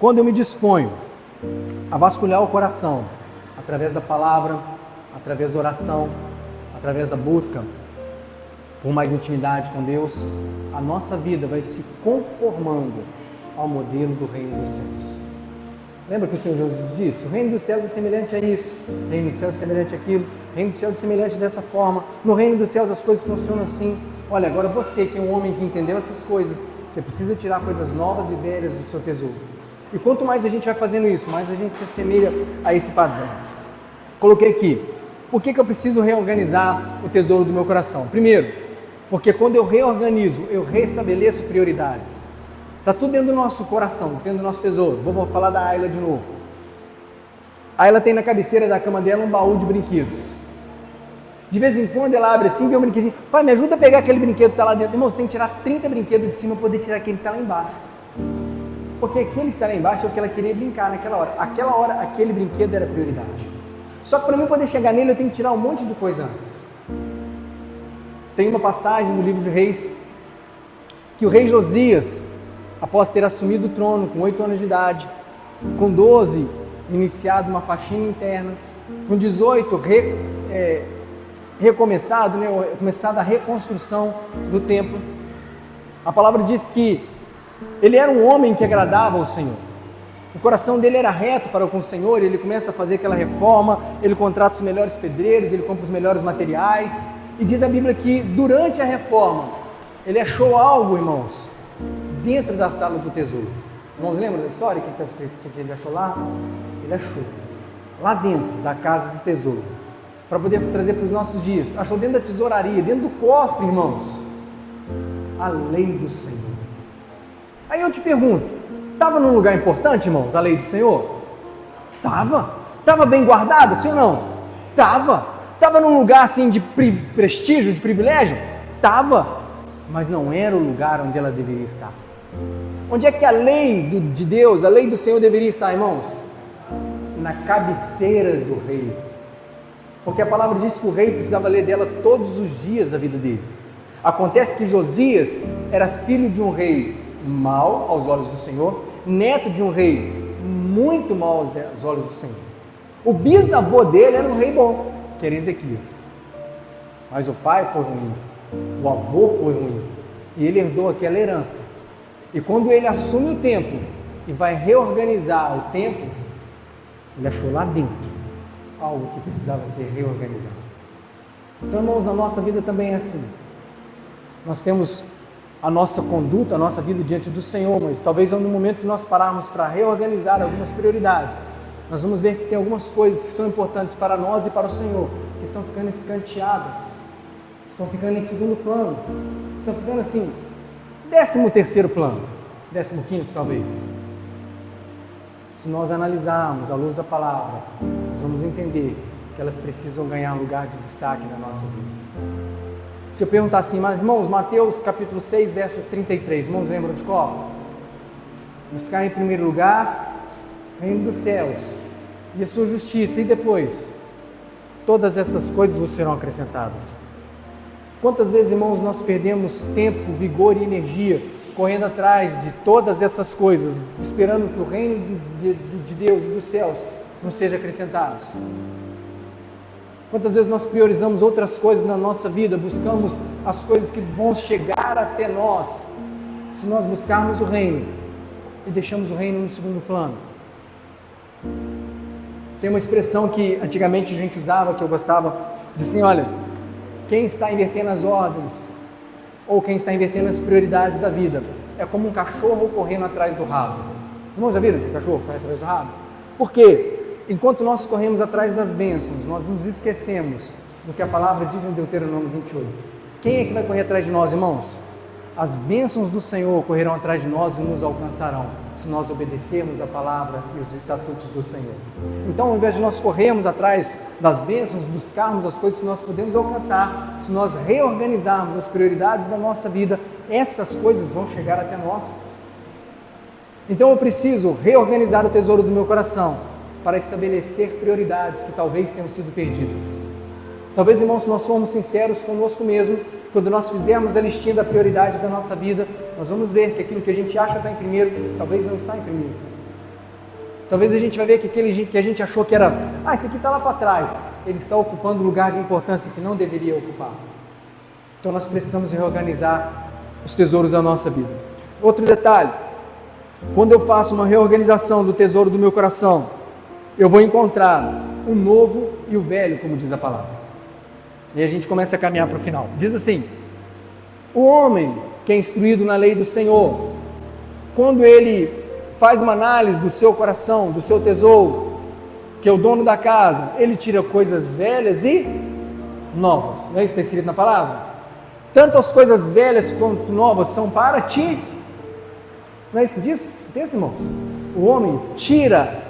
quando eu me disponho a vasculhar o coração, através da palavra, através da oração, através da busca por mais intimidade com Deus, a nossa vida vai se conformando ao modelo do reino dos céus. Lembra que o Senhor Jesus disse? O reino dos céus é semelhante a isso, o reino dos céus é semelhante àquilo, o reino dos céus é semelhante dessa forma, no reino dos céus as coisas funcionam assim. Olha, agora você que é um homem que entendeu essas coisas, você precisa tirar coisas novas e velhas do seu tesouro. E quanto mais a gente vai fazendo isso, mais a gente se assemelha a esse padrão. Coloquei aqui, por que eu preciso reorganizar o tesouro do meu coração? Primeiro, porque quando eu reorganizo, eu restabeleço prioridades. Está tudo dentro do nosso coração, dentro do nosso tesouro. Vou falar da Ayla de novo. A Ayla tem na cabeceira da cama dela um baú de brinquedos. De vez em quando ela abre assim, vê um brinquedinho. Pai, me ajuda a pegar aquele brinquedo que está lá dentro. Irmão, você tem que tirar 30 brinquedos de cima para poder tirar aquele que está lá embaixo. Porque aquele que está lá embaixo é o que ela queria brincar naquela hora. Aquela hora, aquele brinquedo era prioridade. Só que para mim poder chegar nele, eu tenho que tirar um monte de coisa antes. Tem uma passagem no livro de Reis, que o rei Josias, após ter assumido o trono com 8 anos de idade, com 12 iniciado uma faxina interna, com 18 recomeçado, começada a reconstrução do templo. A palavra diz que ele era um homem que agradava ao Senhor. O coração dele era reto para com o Senhor, ele começa a fazer aquela reforma, ele contrata os melhores pedreiros, ele compra os melhores materiais, e diz a Bíblia que durante a reforma, ele achou algo, irmãos, dentro da sala do tesouro. Os irmãos lembram da história? Que ele achou lá? Ele achou, lá dentro da casa do tesouro, para poder trazer para os nossos dias. Achou dentro da tesouraria, dentro do cofre, irmãos, a lei do Senhor. Aí eu te pergunto, estava num lugar importante, irmãos, a lei do Senhor? Estava bem guardada, sim ou não? Estava num lugar assim de prestígio, de privilégio? Estava, mas não era o lugar onde ela deveria estar. Onde é que a lei de Deus, a lei do Senhor deveria estar, irmãos? Na cabeceira do rei. Porque a palavra diz que o rei precisava ler dela todos os dias da vida dele. Acontece que Josias era filho de um rei mau aos olhos do Senhor, neto de um rei muito mau aos olhos do Senhor. O bisavô dele era um rei bom, que era Ezequias. Mas o pai foi ruim, o avô foi ruim, e ele herdou aquela herança. E quando ele assume o templo e vai reorganizar o templo, ele achou lá dentro algo que precisava ser reorganizado. Então, irmãos, na nossa vida também é assim. Nós temos a nossa conduta, a nossa vida diante do Senhor, mas talvez no momento que nós pararmos para reorganizar algumas prioridades, nós vamos ver que tem algumas coisas que são importantes para nós e para o Senhor, que estão ficando escanteadas, estão ficando em segundo plano, estão ficando assim, 13º plano, 15º talvez. Se nós analisarmos à luz da palavra, nós vamos entender que elas precisam ganhar lugar de destaque na nossa vida. Se eu perguntar assim, mas irmãos, Mateus capítulo 6, verso 33, irmãos lembram de qual? Buscar em primeiro lugar o reino dos céus e a sua justiça, e depois todas essas coisas vos serão acrescentadas. Quantas vezes, irmãos, nós perdemos tempo, vigor e energia correndo atrás de todas essas coisas, esperando que o reino de Deus e dos céus nos seja acrescentado? Quantas vezes nós priorizamos outras coisas na nossa vida, buscamos as coisas que vão chegar até nós, se nós buscarmos o reino e deixamos o reino no segundo plano? Tem uma expressão que antigamente a gente usava, que eu gostava, de assim, olha, quem está invertendo as ordens, ou quem está invertendo as prioridades da vida, é como um cachorro correndo atrás do rabo. Os irmãos já viram que o cachorro corre atrás do rabo? Por quê? Enquanto nós corremos atrás das bênçãos, nós nos esquecemos do que a palavra diz em Deuteronômio 28. Quem é que vai correr atrás de nós, irmãos? As bênçãos do Senhor correrão atrás de nós e nos alcançarão, se nós obedecermos a palavra e os estatutos do Senhor. Então, ao invés de nós corrermos atrás das bênçãos, buscarmos as coisas que nós podemos alcançar, se nós reorganizarmos as prioridades da nossa vida, essas coisas vão chegar até nós. Então, eu preciso reorganizar o tesouro do meu coração para estabelecer prioridades que talvez tenham sido perdidas. Talvez, irmãos, se nós formos sinceros conosco mesmo, quando nós fizermos a listinha da prioridade da nossa vida, nós vamos ver que aquilo que a gente acha está em primeiro, talvez não está em primeiro. Talvez a gente vai ver que aquele que a gente achou que era, esse aqui está lá para trás, ele está ocupando um lugar de importância que não deveria ocupar. Então nós precisamos reorganizar os tesouros da nossa vida. Outro detalhe, quando eu faço uma reorganização do tesouro do meu coração, eu vou encontrar o novo e o velho, como diz a palavra. E a gente começa a caminhar para o final. Diz assim: o homem que é instruído na lei do Senhor, quando ele faz uma análise do seu coração, do seu tesouro, que é o dono da casa, ele tira coisas velhas e novas. Não é isso que está escrito na palavra? Tanto as coisas velhas quanto novas são para ti. Não é isso que diz? Entende, irmão? O homem tira,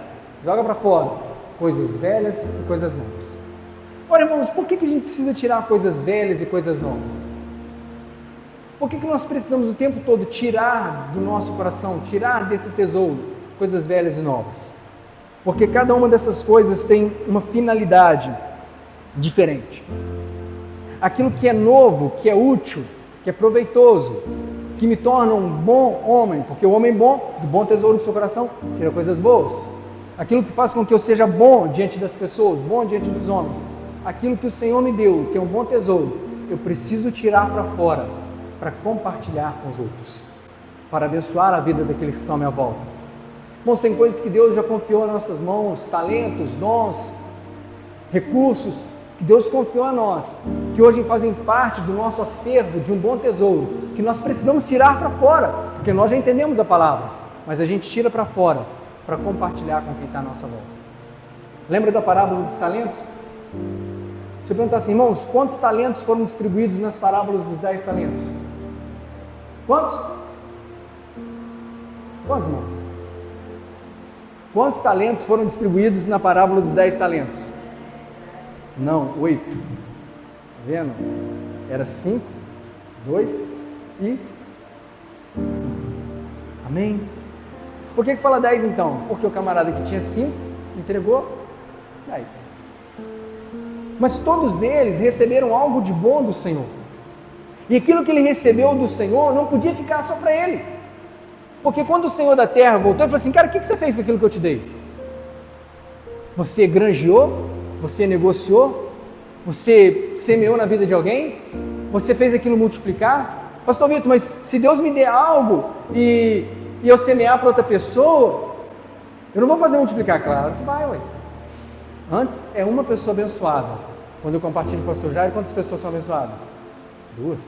joga para fora coisas velhas e coisas novas. Ora, irmãos, por que a gente precisa tirar coisas velhas e coisas novas? Por que nós precisamos o tempo todo tirar do nosso coração, tirar desse tesouro, coisas velhas e novas? Porque cada uma dessas coisas tem uma finalidade diferente. Aquilo que é novo, que é útil, que é proveitoso, que me torna um bom homem, porque o homem bom, do bom tesouro do seu coração, tira coisas boas. Aquilo que faz com que eu seja bom diante das pessoas, bom diante dos homens. Aquilo que o Senhor me deu, que é um bom tesouro, eu preciso tirar para fora, para compartilhar com os outros, para abençoar a vida daqueles que estão à minha volta. Irmãos, tem coisas que Deus já confiou nas nossas mãos, talentos, dons, recursos, que Deus confiou a nós, que hoje fazem parte do nosso acervo de um bom tesouro, que nós precisamos tirar para fora, porque nós já entendemos a palavra, mas a gente tira para fora, para compartilhar com quem está à nossa volta. Lembra da parábola dos talentos? Deixa eu perguntar assim, irmãos, quantos talentos foram distribuídos nas parábolas dos 10 talentos? Quantos? Quantos, irmãos? Quantos talentos foram distribuídos na parábola dos 10 talentos? Não, 8. Está vendo? Era 5, 2 e 1. Amém? Por que fala 10 então? Porque o camarada que tinha 5 entregou 10. Mas todos eles receberam algo de bom do Senhor. E aquilo que ele recebeu do Senhor não podia ficar só para ele. Porque quando o Senhor da terra voltou, ele falou assim: cara, o que você fez com aquilo que eu te dei? Você granjeou? Você negociou? Você semeou na vida de alguém? Você fez aquilo multiplicar? Pastor Vitor, mas se Deus me der algo e eu semear para outra pessoa, eu não vou fazer multiplicar? Claro que vai, ué. Antes é uma pessoa abençoada. Quando eu compartilho com o pastor Jair, quantas pessoas são abençoadas? 2.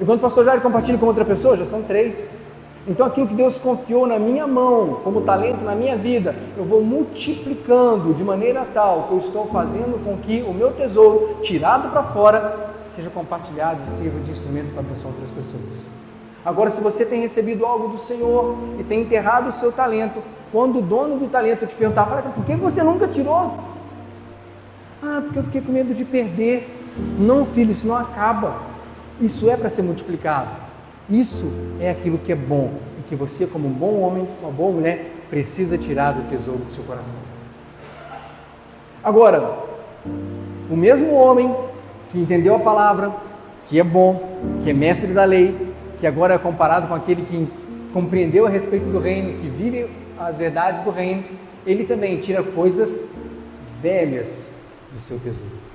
E quando o pastor Jair compartilha com outra pessoa, já são 3. Então aquilo que Deus confiou na minha mão, como talento na minha vida, eu vou multiplicando de maneira tal que eu estou fazendo com que o meu tesouro, tirado para fora, seja compartilhado e sirva de instrumento para abençoar outras pessoas. Agora, se você tem recebido algo do Senhor e tem enterrado o seu talento, quando o dono do talento te perguntar, fala, por que você nunca tirou? Porque eu fiquei com medo de perder. Não, filho, isso não acaba. Isso é para ser multiplicado. Isso é aquilo que é bom e que você, como um bom homem, uma boa mulher, precisa tirar do tesouro do seu coração. Agora, o mesmo homem que entendeu a palavra, que é bom, que é mestre da lei, que agora é comparado com aquele que compreendeu a respeito do reino, que vive as verdades do reino, ele também tira coisas velhas do seu tesouro.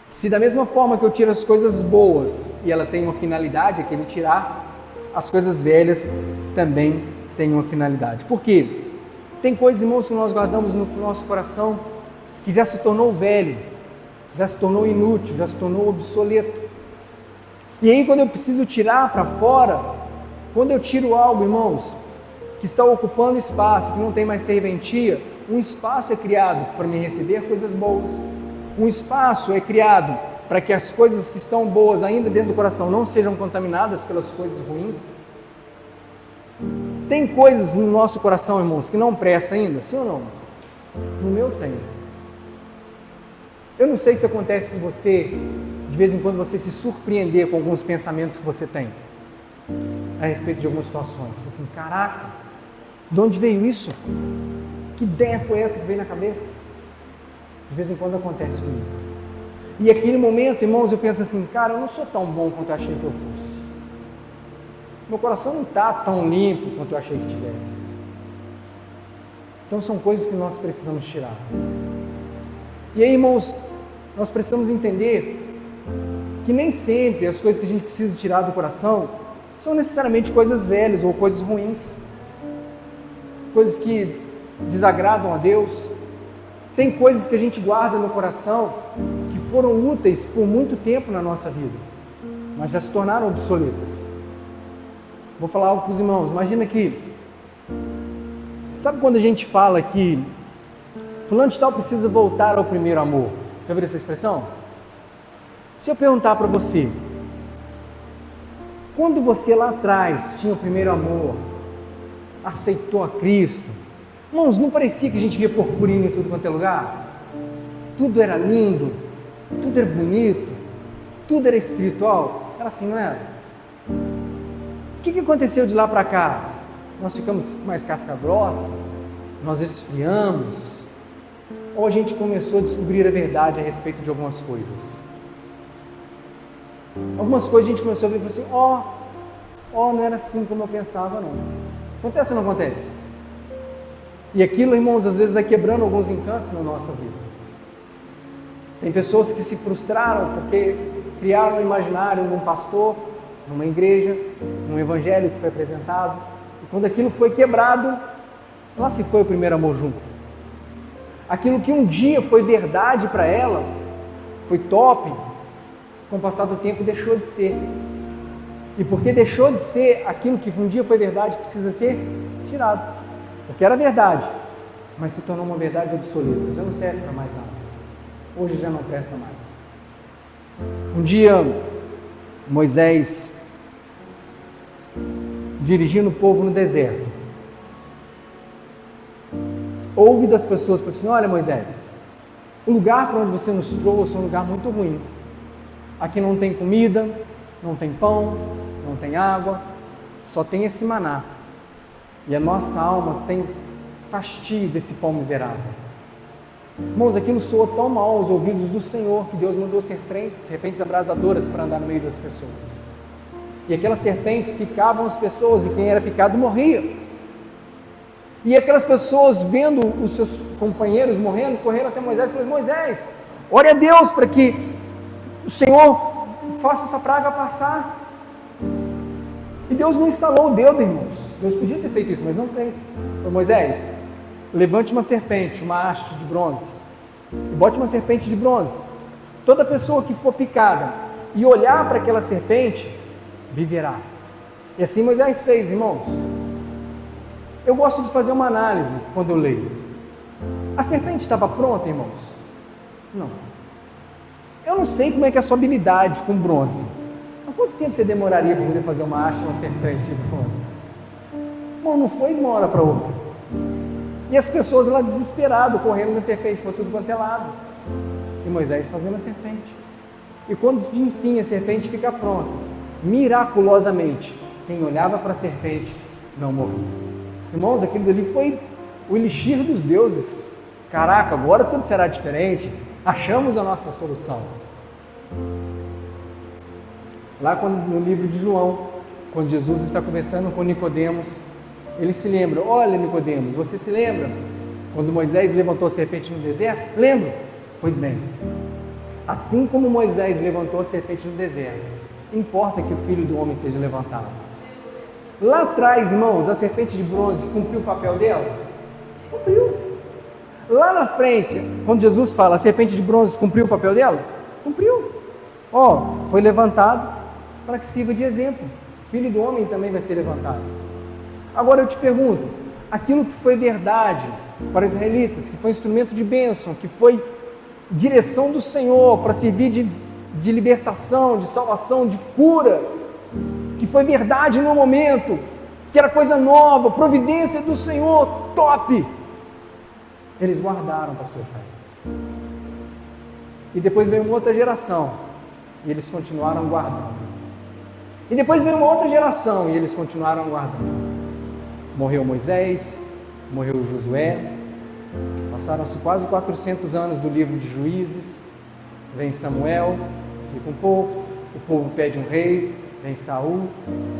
Se da mesma forma que eu tiro as coisas boas e ela tem uma finalidade, aquele tirar, as coisas velhas também têm uma finalidade. Por quê? Tem coisas, irmãos, que nós guardamos no nosso coração que já se tornou velho, já se tornou inútil, já se tornou obsoleto. E aí quando eu preciso tirar para fora, quando eu tiro algo, irmãos, que está ocupando espaço, que não tem mais serventia, um espaço é criado para me receber coisas boas. Um espaço é criado para que as coisas que estão boas ainda dentro do coração não sejam contaminadas pelas coisas ruins. Tem coisas no nosso coração, irmãos, que não prestam ainda, sim ou não? No meu tem. Eu não sei se acontece com você, de vez em quando você se surpreender com alguns pensamentos que você tem a respeito de algumas situações. Assim, caraca, de onde veio isso? Que ideia foi essa que veio na cabeça? De vez em quando acontece comigo. E aquele momento, irmãos, eu penso assim, cara, eu não sou tão bom quanto eu achei que eu fosse. meu coração não está tão limpo quanto eu achei que tivesse. Então são coisas que nós precisamos tirar. E aí, irmãos, nós precisamos entender que nem sempre as coisas que a gente precisa tirar do coração são necessariamente coisas velhas ou coisas ruins, coisas que desagradam a Deus. Tem coisas que a gente guarda no coração que foram úteis por muito tempo na nossa vida, mas já se tornaram obsoletas. Vou falar algo para os irmãos. Imagina que, sabe quando a gente fala que fulano de tal precisa voltar ao primeiro amor? Já ouviu essa expressão? Se eu perguntar para você, quando você lá atrás tinha o primeiro amor, aceitou a Cristo, irmãos, não parecia que a gente via purpurina em tudo quanto é lugar? Tudo era lindo, tudo era bonito, tudo era espiritual. Era assim, não era? O que aconteceu de lá para cá? Nós ficamos mais casca grossa? Nós esfriamos? Ou a gente começou a descobrir a verdade a respeito de algumas coisas? Algumas coisas a gente começou a ver e falou assim, não era assim como eu pensava, não. Acontece ou não acontece? E aquilo, irmãos, às vezes vai quebrando alguns encantos na nossa vida. Tem pessoas que se frustraram porque criaram um imaginário num pastor, numa igreja, num evangelho que foi apresentado, e quando aquilo foi quebrado, lá se foi o primeiro amor junto. Aquilo que um dia foi verdade para ela, foi top, com o passar do tempo deixou de ser. E porque deixou de ser, aquilo que um dia foi verdade precisa ser tirado. Porque era verdade, mas se tornou uma verdade obsoleta, já não serve para mais nada. Hoje já não presta mais. Um dia, Moisés dirigindo o povo no deserto, ouve das pessoas, falou assim, olha Moisés, o lugar para onde você nos trouxe é um lugar muito ruim. Aqui não tem comida, não tem pão, não tem água, só tem esse maná. E a nossa alma tem fastio desse pão miserável. Irmãos, aquilo soa tão mal aos ouvidos do Senhor que Deus mandou serpentes abrasadoras para andar no meio das pessoas. E aquelas serpentes picavam as pessoas e quem era picado morria. E aquelas pessoas, vendo os seus companheiros morrendo, correram até Moisés e falaram, Moisés, ore a Deus para que o Senhor faça essa praga passar. E Deus não instalou o dedo, irmãos. Deus podia ter feito isso, mas não fez. Falou, Moisés, levante uma serpente, uma haste de bronze, e bote uma serpente de bronze. Toda pessoa que for picada e olhar para aquela serpente, viverá. E assim Moisés fez, irmãos. Eu gosto de fazer uma análise quando eu leio. A serpente estava pronta, irmãos? Não. Eu não sei como é que é a sua habilidade com bronze. Há quanto tempo você demoraria para poder fazer uma haste, uma serpente de bronze? Bom, não foi de uma hora para outra. E as pessoas lá desesperadas, correndo da serpente para tudo quanto é lado. E Moisés fazendo a serpente. E quando enfim a serpente fica pronta, miraculosamente, quem olhava para a serpente não morria. Irmãos, aquilo dali foi o elixir dos deuses. Caraca, agora tudo será diferente. Achamos a nossa solução. Lá no livro de João, quando Jesus está conversando com Nicodemos, ele se lembra, olha Nicodemos, você se lembra quando Moisés levantou a serpente no deserto? Lembra? Pois bem, assim como Moisés levantou a serpente no deserto, importa que o Filho do Homem seja levantado. Lá atrás, irmãos, a serpente de bronze cumpriu o papel dela? Cumpriu. Lá na frente, quando Jesus fala, a serpente de bronze cumpriu o papel dela? Cumpriu. Foi levantado para que sirva de exemplo. O Filho do Homem também vai ser levantado. Agora eu te pergunto, aquilo que foi verdade para os israelitas, que foi instrumento de bênção, que foi direção do Senhor para servir de libertação, de salvação, de cura, que foi verdade no momento, que era coisa nova, providência do Senhor, top! Eles guardaram, pastor Jair. E depois veio uma outra geração, e eles continuaram guardando. E depois veio uma outra geração, e eles continuaram guardando. Morreu Moisés, morreu Josué, passaram-se quase 400 anos do livro de Juízes, vem Samuel, fica um pouco, o povo pede um rei, vem Saul,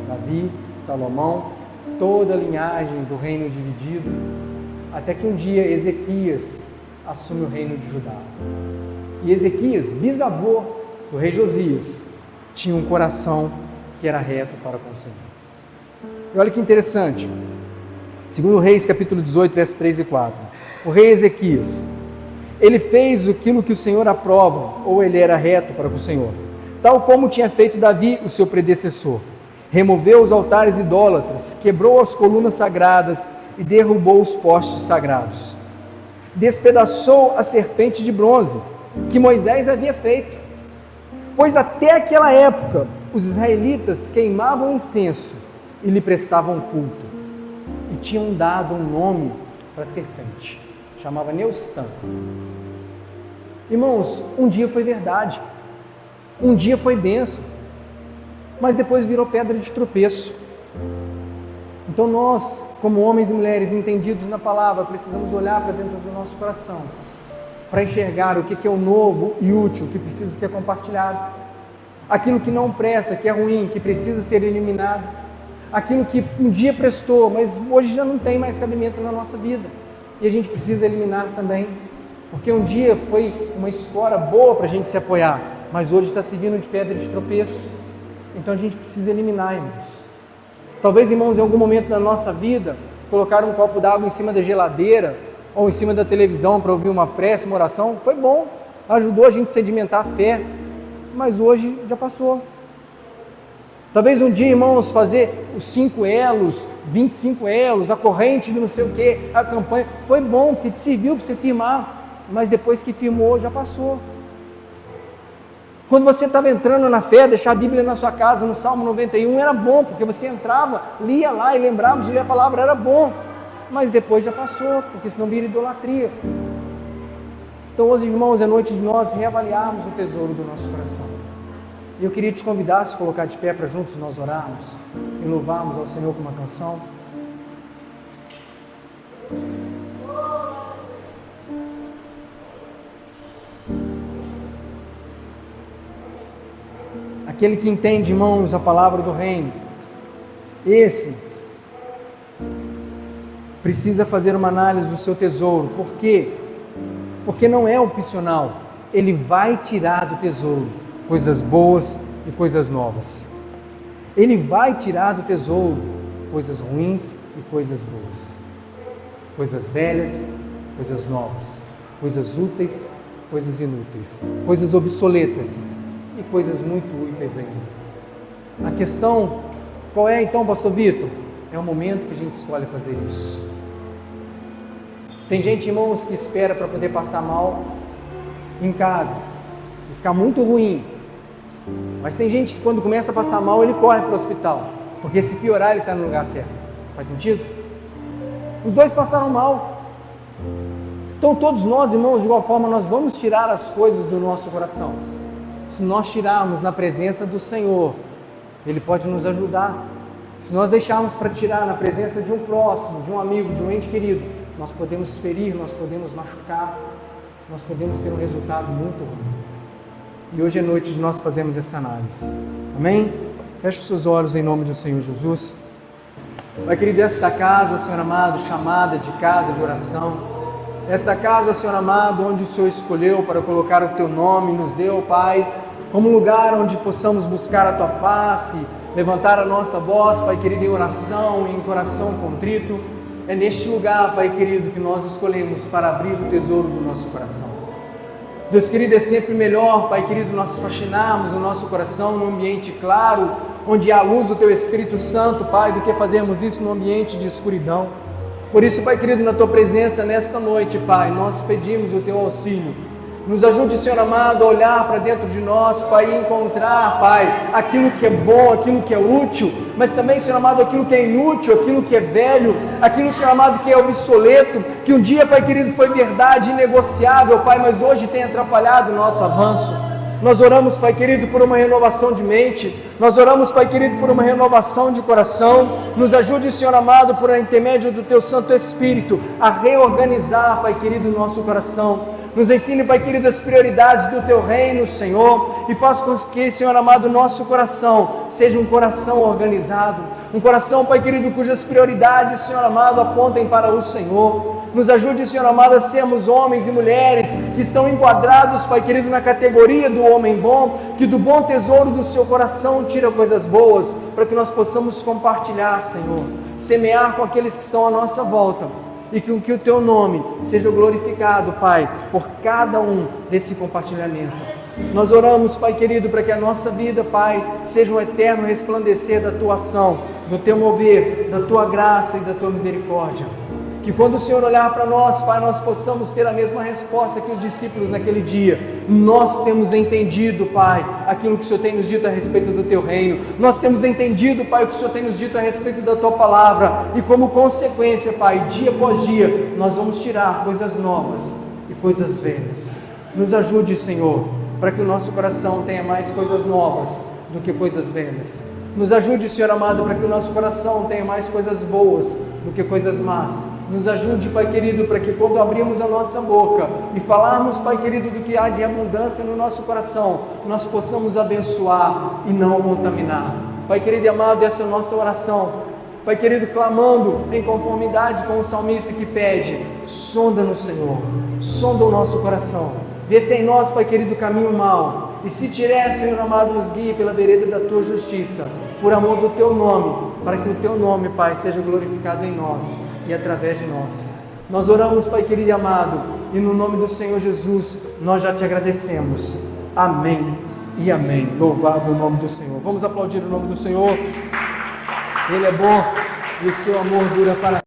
Davi, Salomão, toda a linhagem do reino dividido, até que um dia Ezequias assume o reino de Judá. E Ezequias, bisavô do rei Josias, tinha um coração que era reto para com o Senhor. E olha que interessante, 2 Reis capítulo 18, versos 3 e 4, o rei Ezequias, ele fez aquilo que o Senhor aprova, ou ele era reto para com o Senhor, tal como tinha feito Davi, o seu predecessor. Removeu os altares idólatras, quebrou as colunas sagradas e derrubou os postes sagrados. Despedaçou a serpente de bronze que Moisés havia feito, pois até aquela época os israelitas queimavam incenso e lhe prestavam culto, e tinham dado um nome para a serpente, chamava Neustã. Irmãos, um dia foi verdade, um dia foi bênção, mas depois virou pedra de tropeço. Então nós, como homens e mulheres entendidos na palavra, precisamos olhar para dentro do nosso coração, para enxergar o que é o novo e útil, que precisa ser compartilhado, aquilo que não presta, que é ruim, que precisa ser eliminado, aquilo que um dia prestou, mas hoje já não tem mais cabimento na nossa vida, e a gente precisa eliminar também, porque um dia foi uma escora boa para a gente se apoiar, mas hoje está servindo de pedra de tropeço. Então a gente precisa eliminar, irmãos. Talvez, irmãos, em algum momento da nossa vida, colocar um copo d'água em cima da geladeira ou em cima da televisão para ouvir uma prece, uma oração, foi bom, ajudou a gente a sedimentar a fé, mas hoje já passou. Talvez um dia, irmãos, fazer os 5 elos, 25 elos, a corrente de não sei o que, a campanha, foi bom, porque te serviu para você firmar, mas depois que firmou, já passou. Quando você estava entrando na fé, deixar a Bíblia na sua casa, no Salmo 91, era bom, porque você entrava, lia lá e lembrava de ler a palavra, era bom, mas depois já passou, porque senão vira idolatria. Então hoje, irmãos, é noite de nós reavaliarmos o tesouro do nosso coração. E eu queria te convidar a se colocar de pé para juntos nós orarmos e louvarmos ao Senhor com uma canção. Aquele que entende, irmãos, a palavra do reino, esse precisa fazer uma análise do seu tesouro. Por quê? Porque não é opcional. Ele vai tirar do tesouro coisas boas e coisas novas. Ele vai tirar do tesouro coisas ruins e coisas boas. Coisas velhas, coisas novas. Coisas úteis, coisas inúteis. Coisas obsoletas e coisas muito úteis ainda. A questão, qual é então, pastor Vitor? É o momento que a gente escolhe fazer isso. Tem gente, irmãos, que espera para poder passar mal em casa e ficar muito ruim. Mas tem gente que quando começa a passar mal, ele corre para o hospital, porque se piorar ele está no lugar certo. Faz sentido? Os dois passaram mal. Então todos nós, irmãos, de igual forma, nós vamos tirar as coisas do nosso coração. Se nós tirarmos na presença do Senhor, Ele pode nos ajudar. Se nós deixarmos para tirar na presença de um próximo, de um amigo, de um ente querido, nós podemos ferir, nós podemos machucar, nós podemos ter um resultado muito ruim. E hoje é noite de nós fazermos essa análise. Amém? Feche os seus olhos em nome do Senhor Jesus. Pai querido, esta casa, Senhor amado, chamada de casa de oração, esta casa, Senhor amado, onde o Senhor escolheu para colocar o Teu nome, nos deu, Pai, como lugar onde possamos buscar a Tua face, levantar a nossa voz, Pai querido, em oração, em coração contrito. É neste lugar, Pai querido, que nós escolhemos para abrir o tesouro do nosso coração. Deus querido, é sempre melhor, Pai querido, nós faxinarmos o nosso coração num ambiente claro, onde há a luz do Teu Espírito Santo, Pai, do que fazermos isso num ambiente de escuridão. Por isso, Pai querido, na Tua presença nesta noite, Pai, nós pedimos o Teu auxílio. Nos ajude, Senhor amado, a olhar para dentro de nós, Pai, e encontrar, Pai, aquilo que é bom, aquilo que é útil, mas também, Senhor amado, aquilo que é inútil, aquilo que é velho, aquilo, Senhor amado, que é obsoleto, que um dia, Pai querido, foi verdade inegociável, Pai, mas hoje tem atrapalhado o nosso avanço. Nós oramos, Pai querido, por uma renovação de mente, nós oramos, Pai querido, por uma renovação de coração. Nos ajude, Senhor amado, por intermédio do Teu Santo Espírito, a reorganizar, Pai querido, o nosso coração. Nos ensine, Pai querido, as prioridades do Teu reino, Senhor, e faça com que, Senhor amado, nosso coração seja um coração organizado, Um coração, Pai querido, cujas prioridades, Senhor amado, apontem para o Senhor. Nos ajude, Senhor amado, a sermos homens e mulheres que estão enquadrados, Pai querido, na categoria do homem bom, que do bom tesouro do seu coração tira coisas boas, para que nós possamos compartilhar, Senhor, semear com aqueles que estão à nossa volta, e que o Teu nome seja glorificado, Pai, por cada um desse compartilhamento. Nós oramos, Pai querido, para que a nossa vida, Pai, seja um eterno resplandecer da Tua ação, do Teu mover, da Tua graça e da Tua misericórdia. Que quando o Senhor olhar para nós, Pai, nós possamos ter a mesma resposta que os discípulos naquele dia. Nós temos entendido, Pai, aquilo que o Senhor tem nos dito a respeito do Teu reino. Nós temos entendido, Pai, o que o Senhor tem nos dito a respeito da Tua palavra. E como consequência, Pai, dia após dia, nós vamos tirar coisas novas e coisas velhas. Nos ajude, Senhor, para que o nosso coração tenha mais coisas novas do que coisas velhas. Nos ajude, Senhor amado, para que o nosso coração tenha mais coisas boas do que coisas más. Nos ajude, Pai querido, para que quando abrirmos a nossa boca e falarmos, Pai querido, do que há de abundância no nosso coração, nós possamos abençoar e não contaminar. Pai querido e amado, essa é a nossa oração. Pai querido, clamando em conformidade com o salmista que pede: sonda-nos, Senhor, sonda o nosso coração, vê se em nós, Pai querido, caminho mau, e se tiver, Senhor amado, nos guie pela vereda da Tua justiça, por amor do Teu nome, para que o Teu nome, Pai, seja glorificado em nós e através de nós. Nós oramos, Pai querido e amado, e no nome do Senhor Jesus, nós já Te agradecemos. Amém e amém. Louvado o nome do Senhor. Vamos aplaudir o nome do Senhor. Ele é bom e o seu amor dura para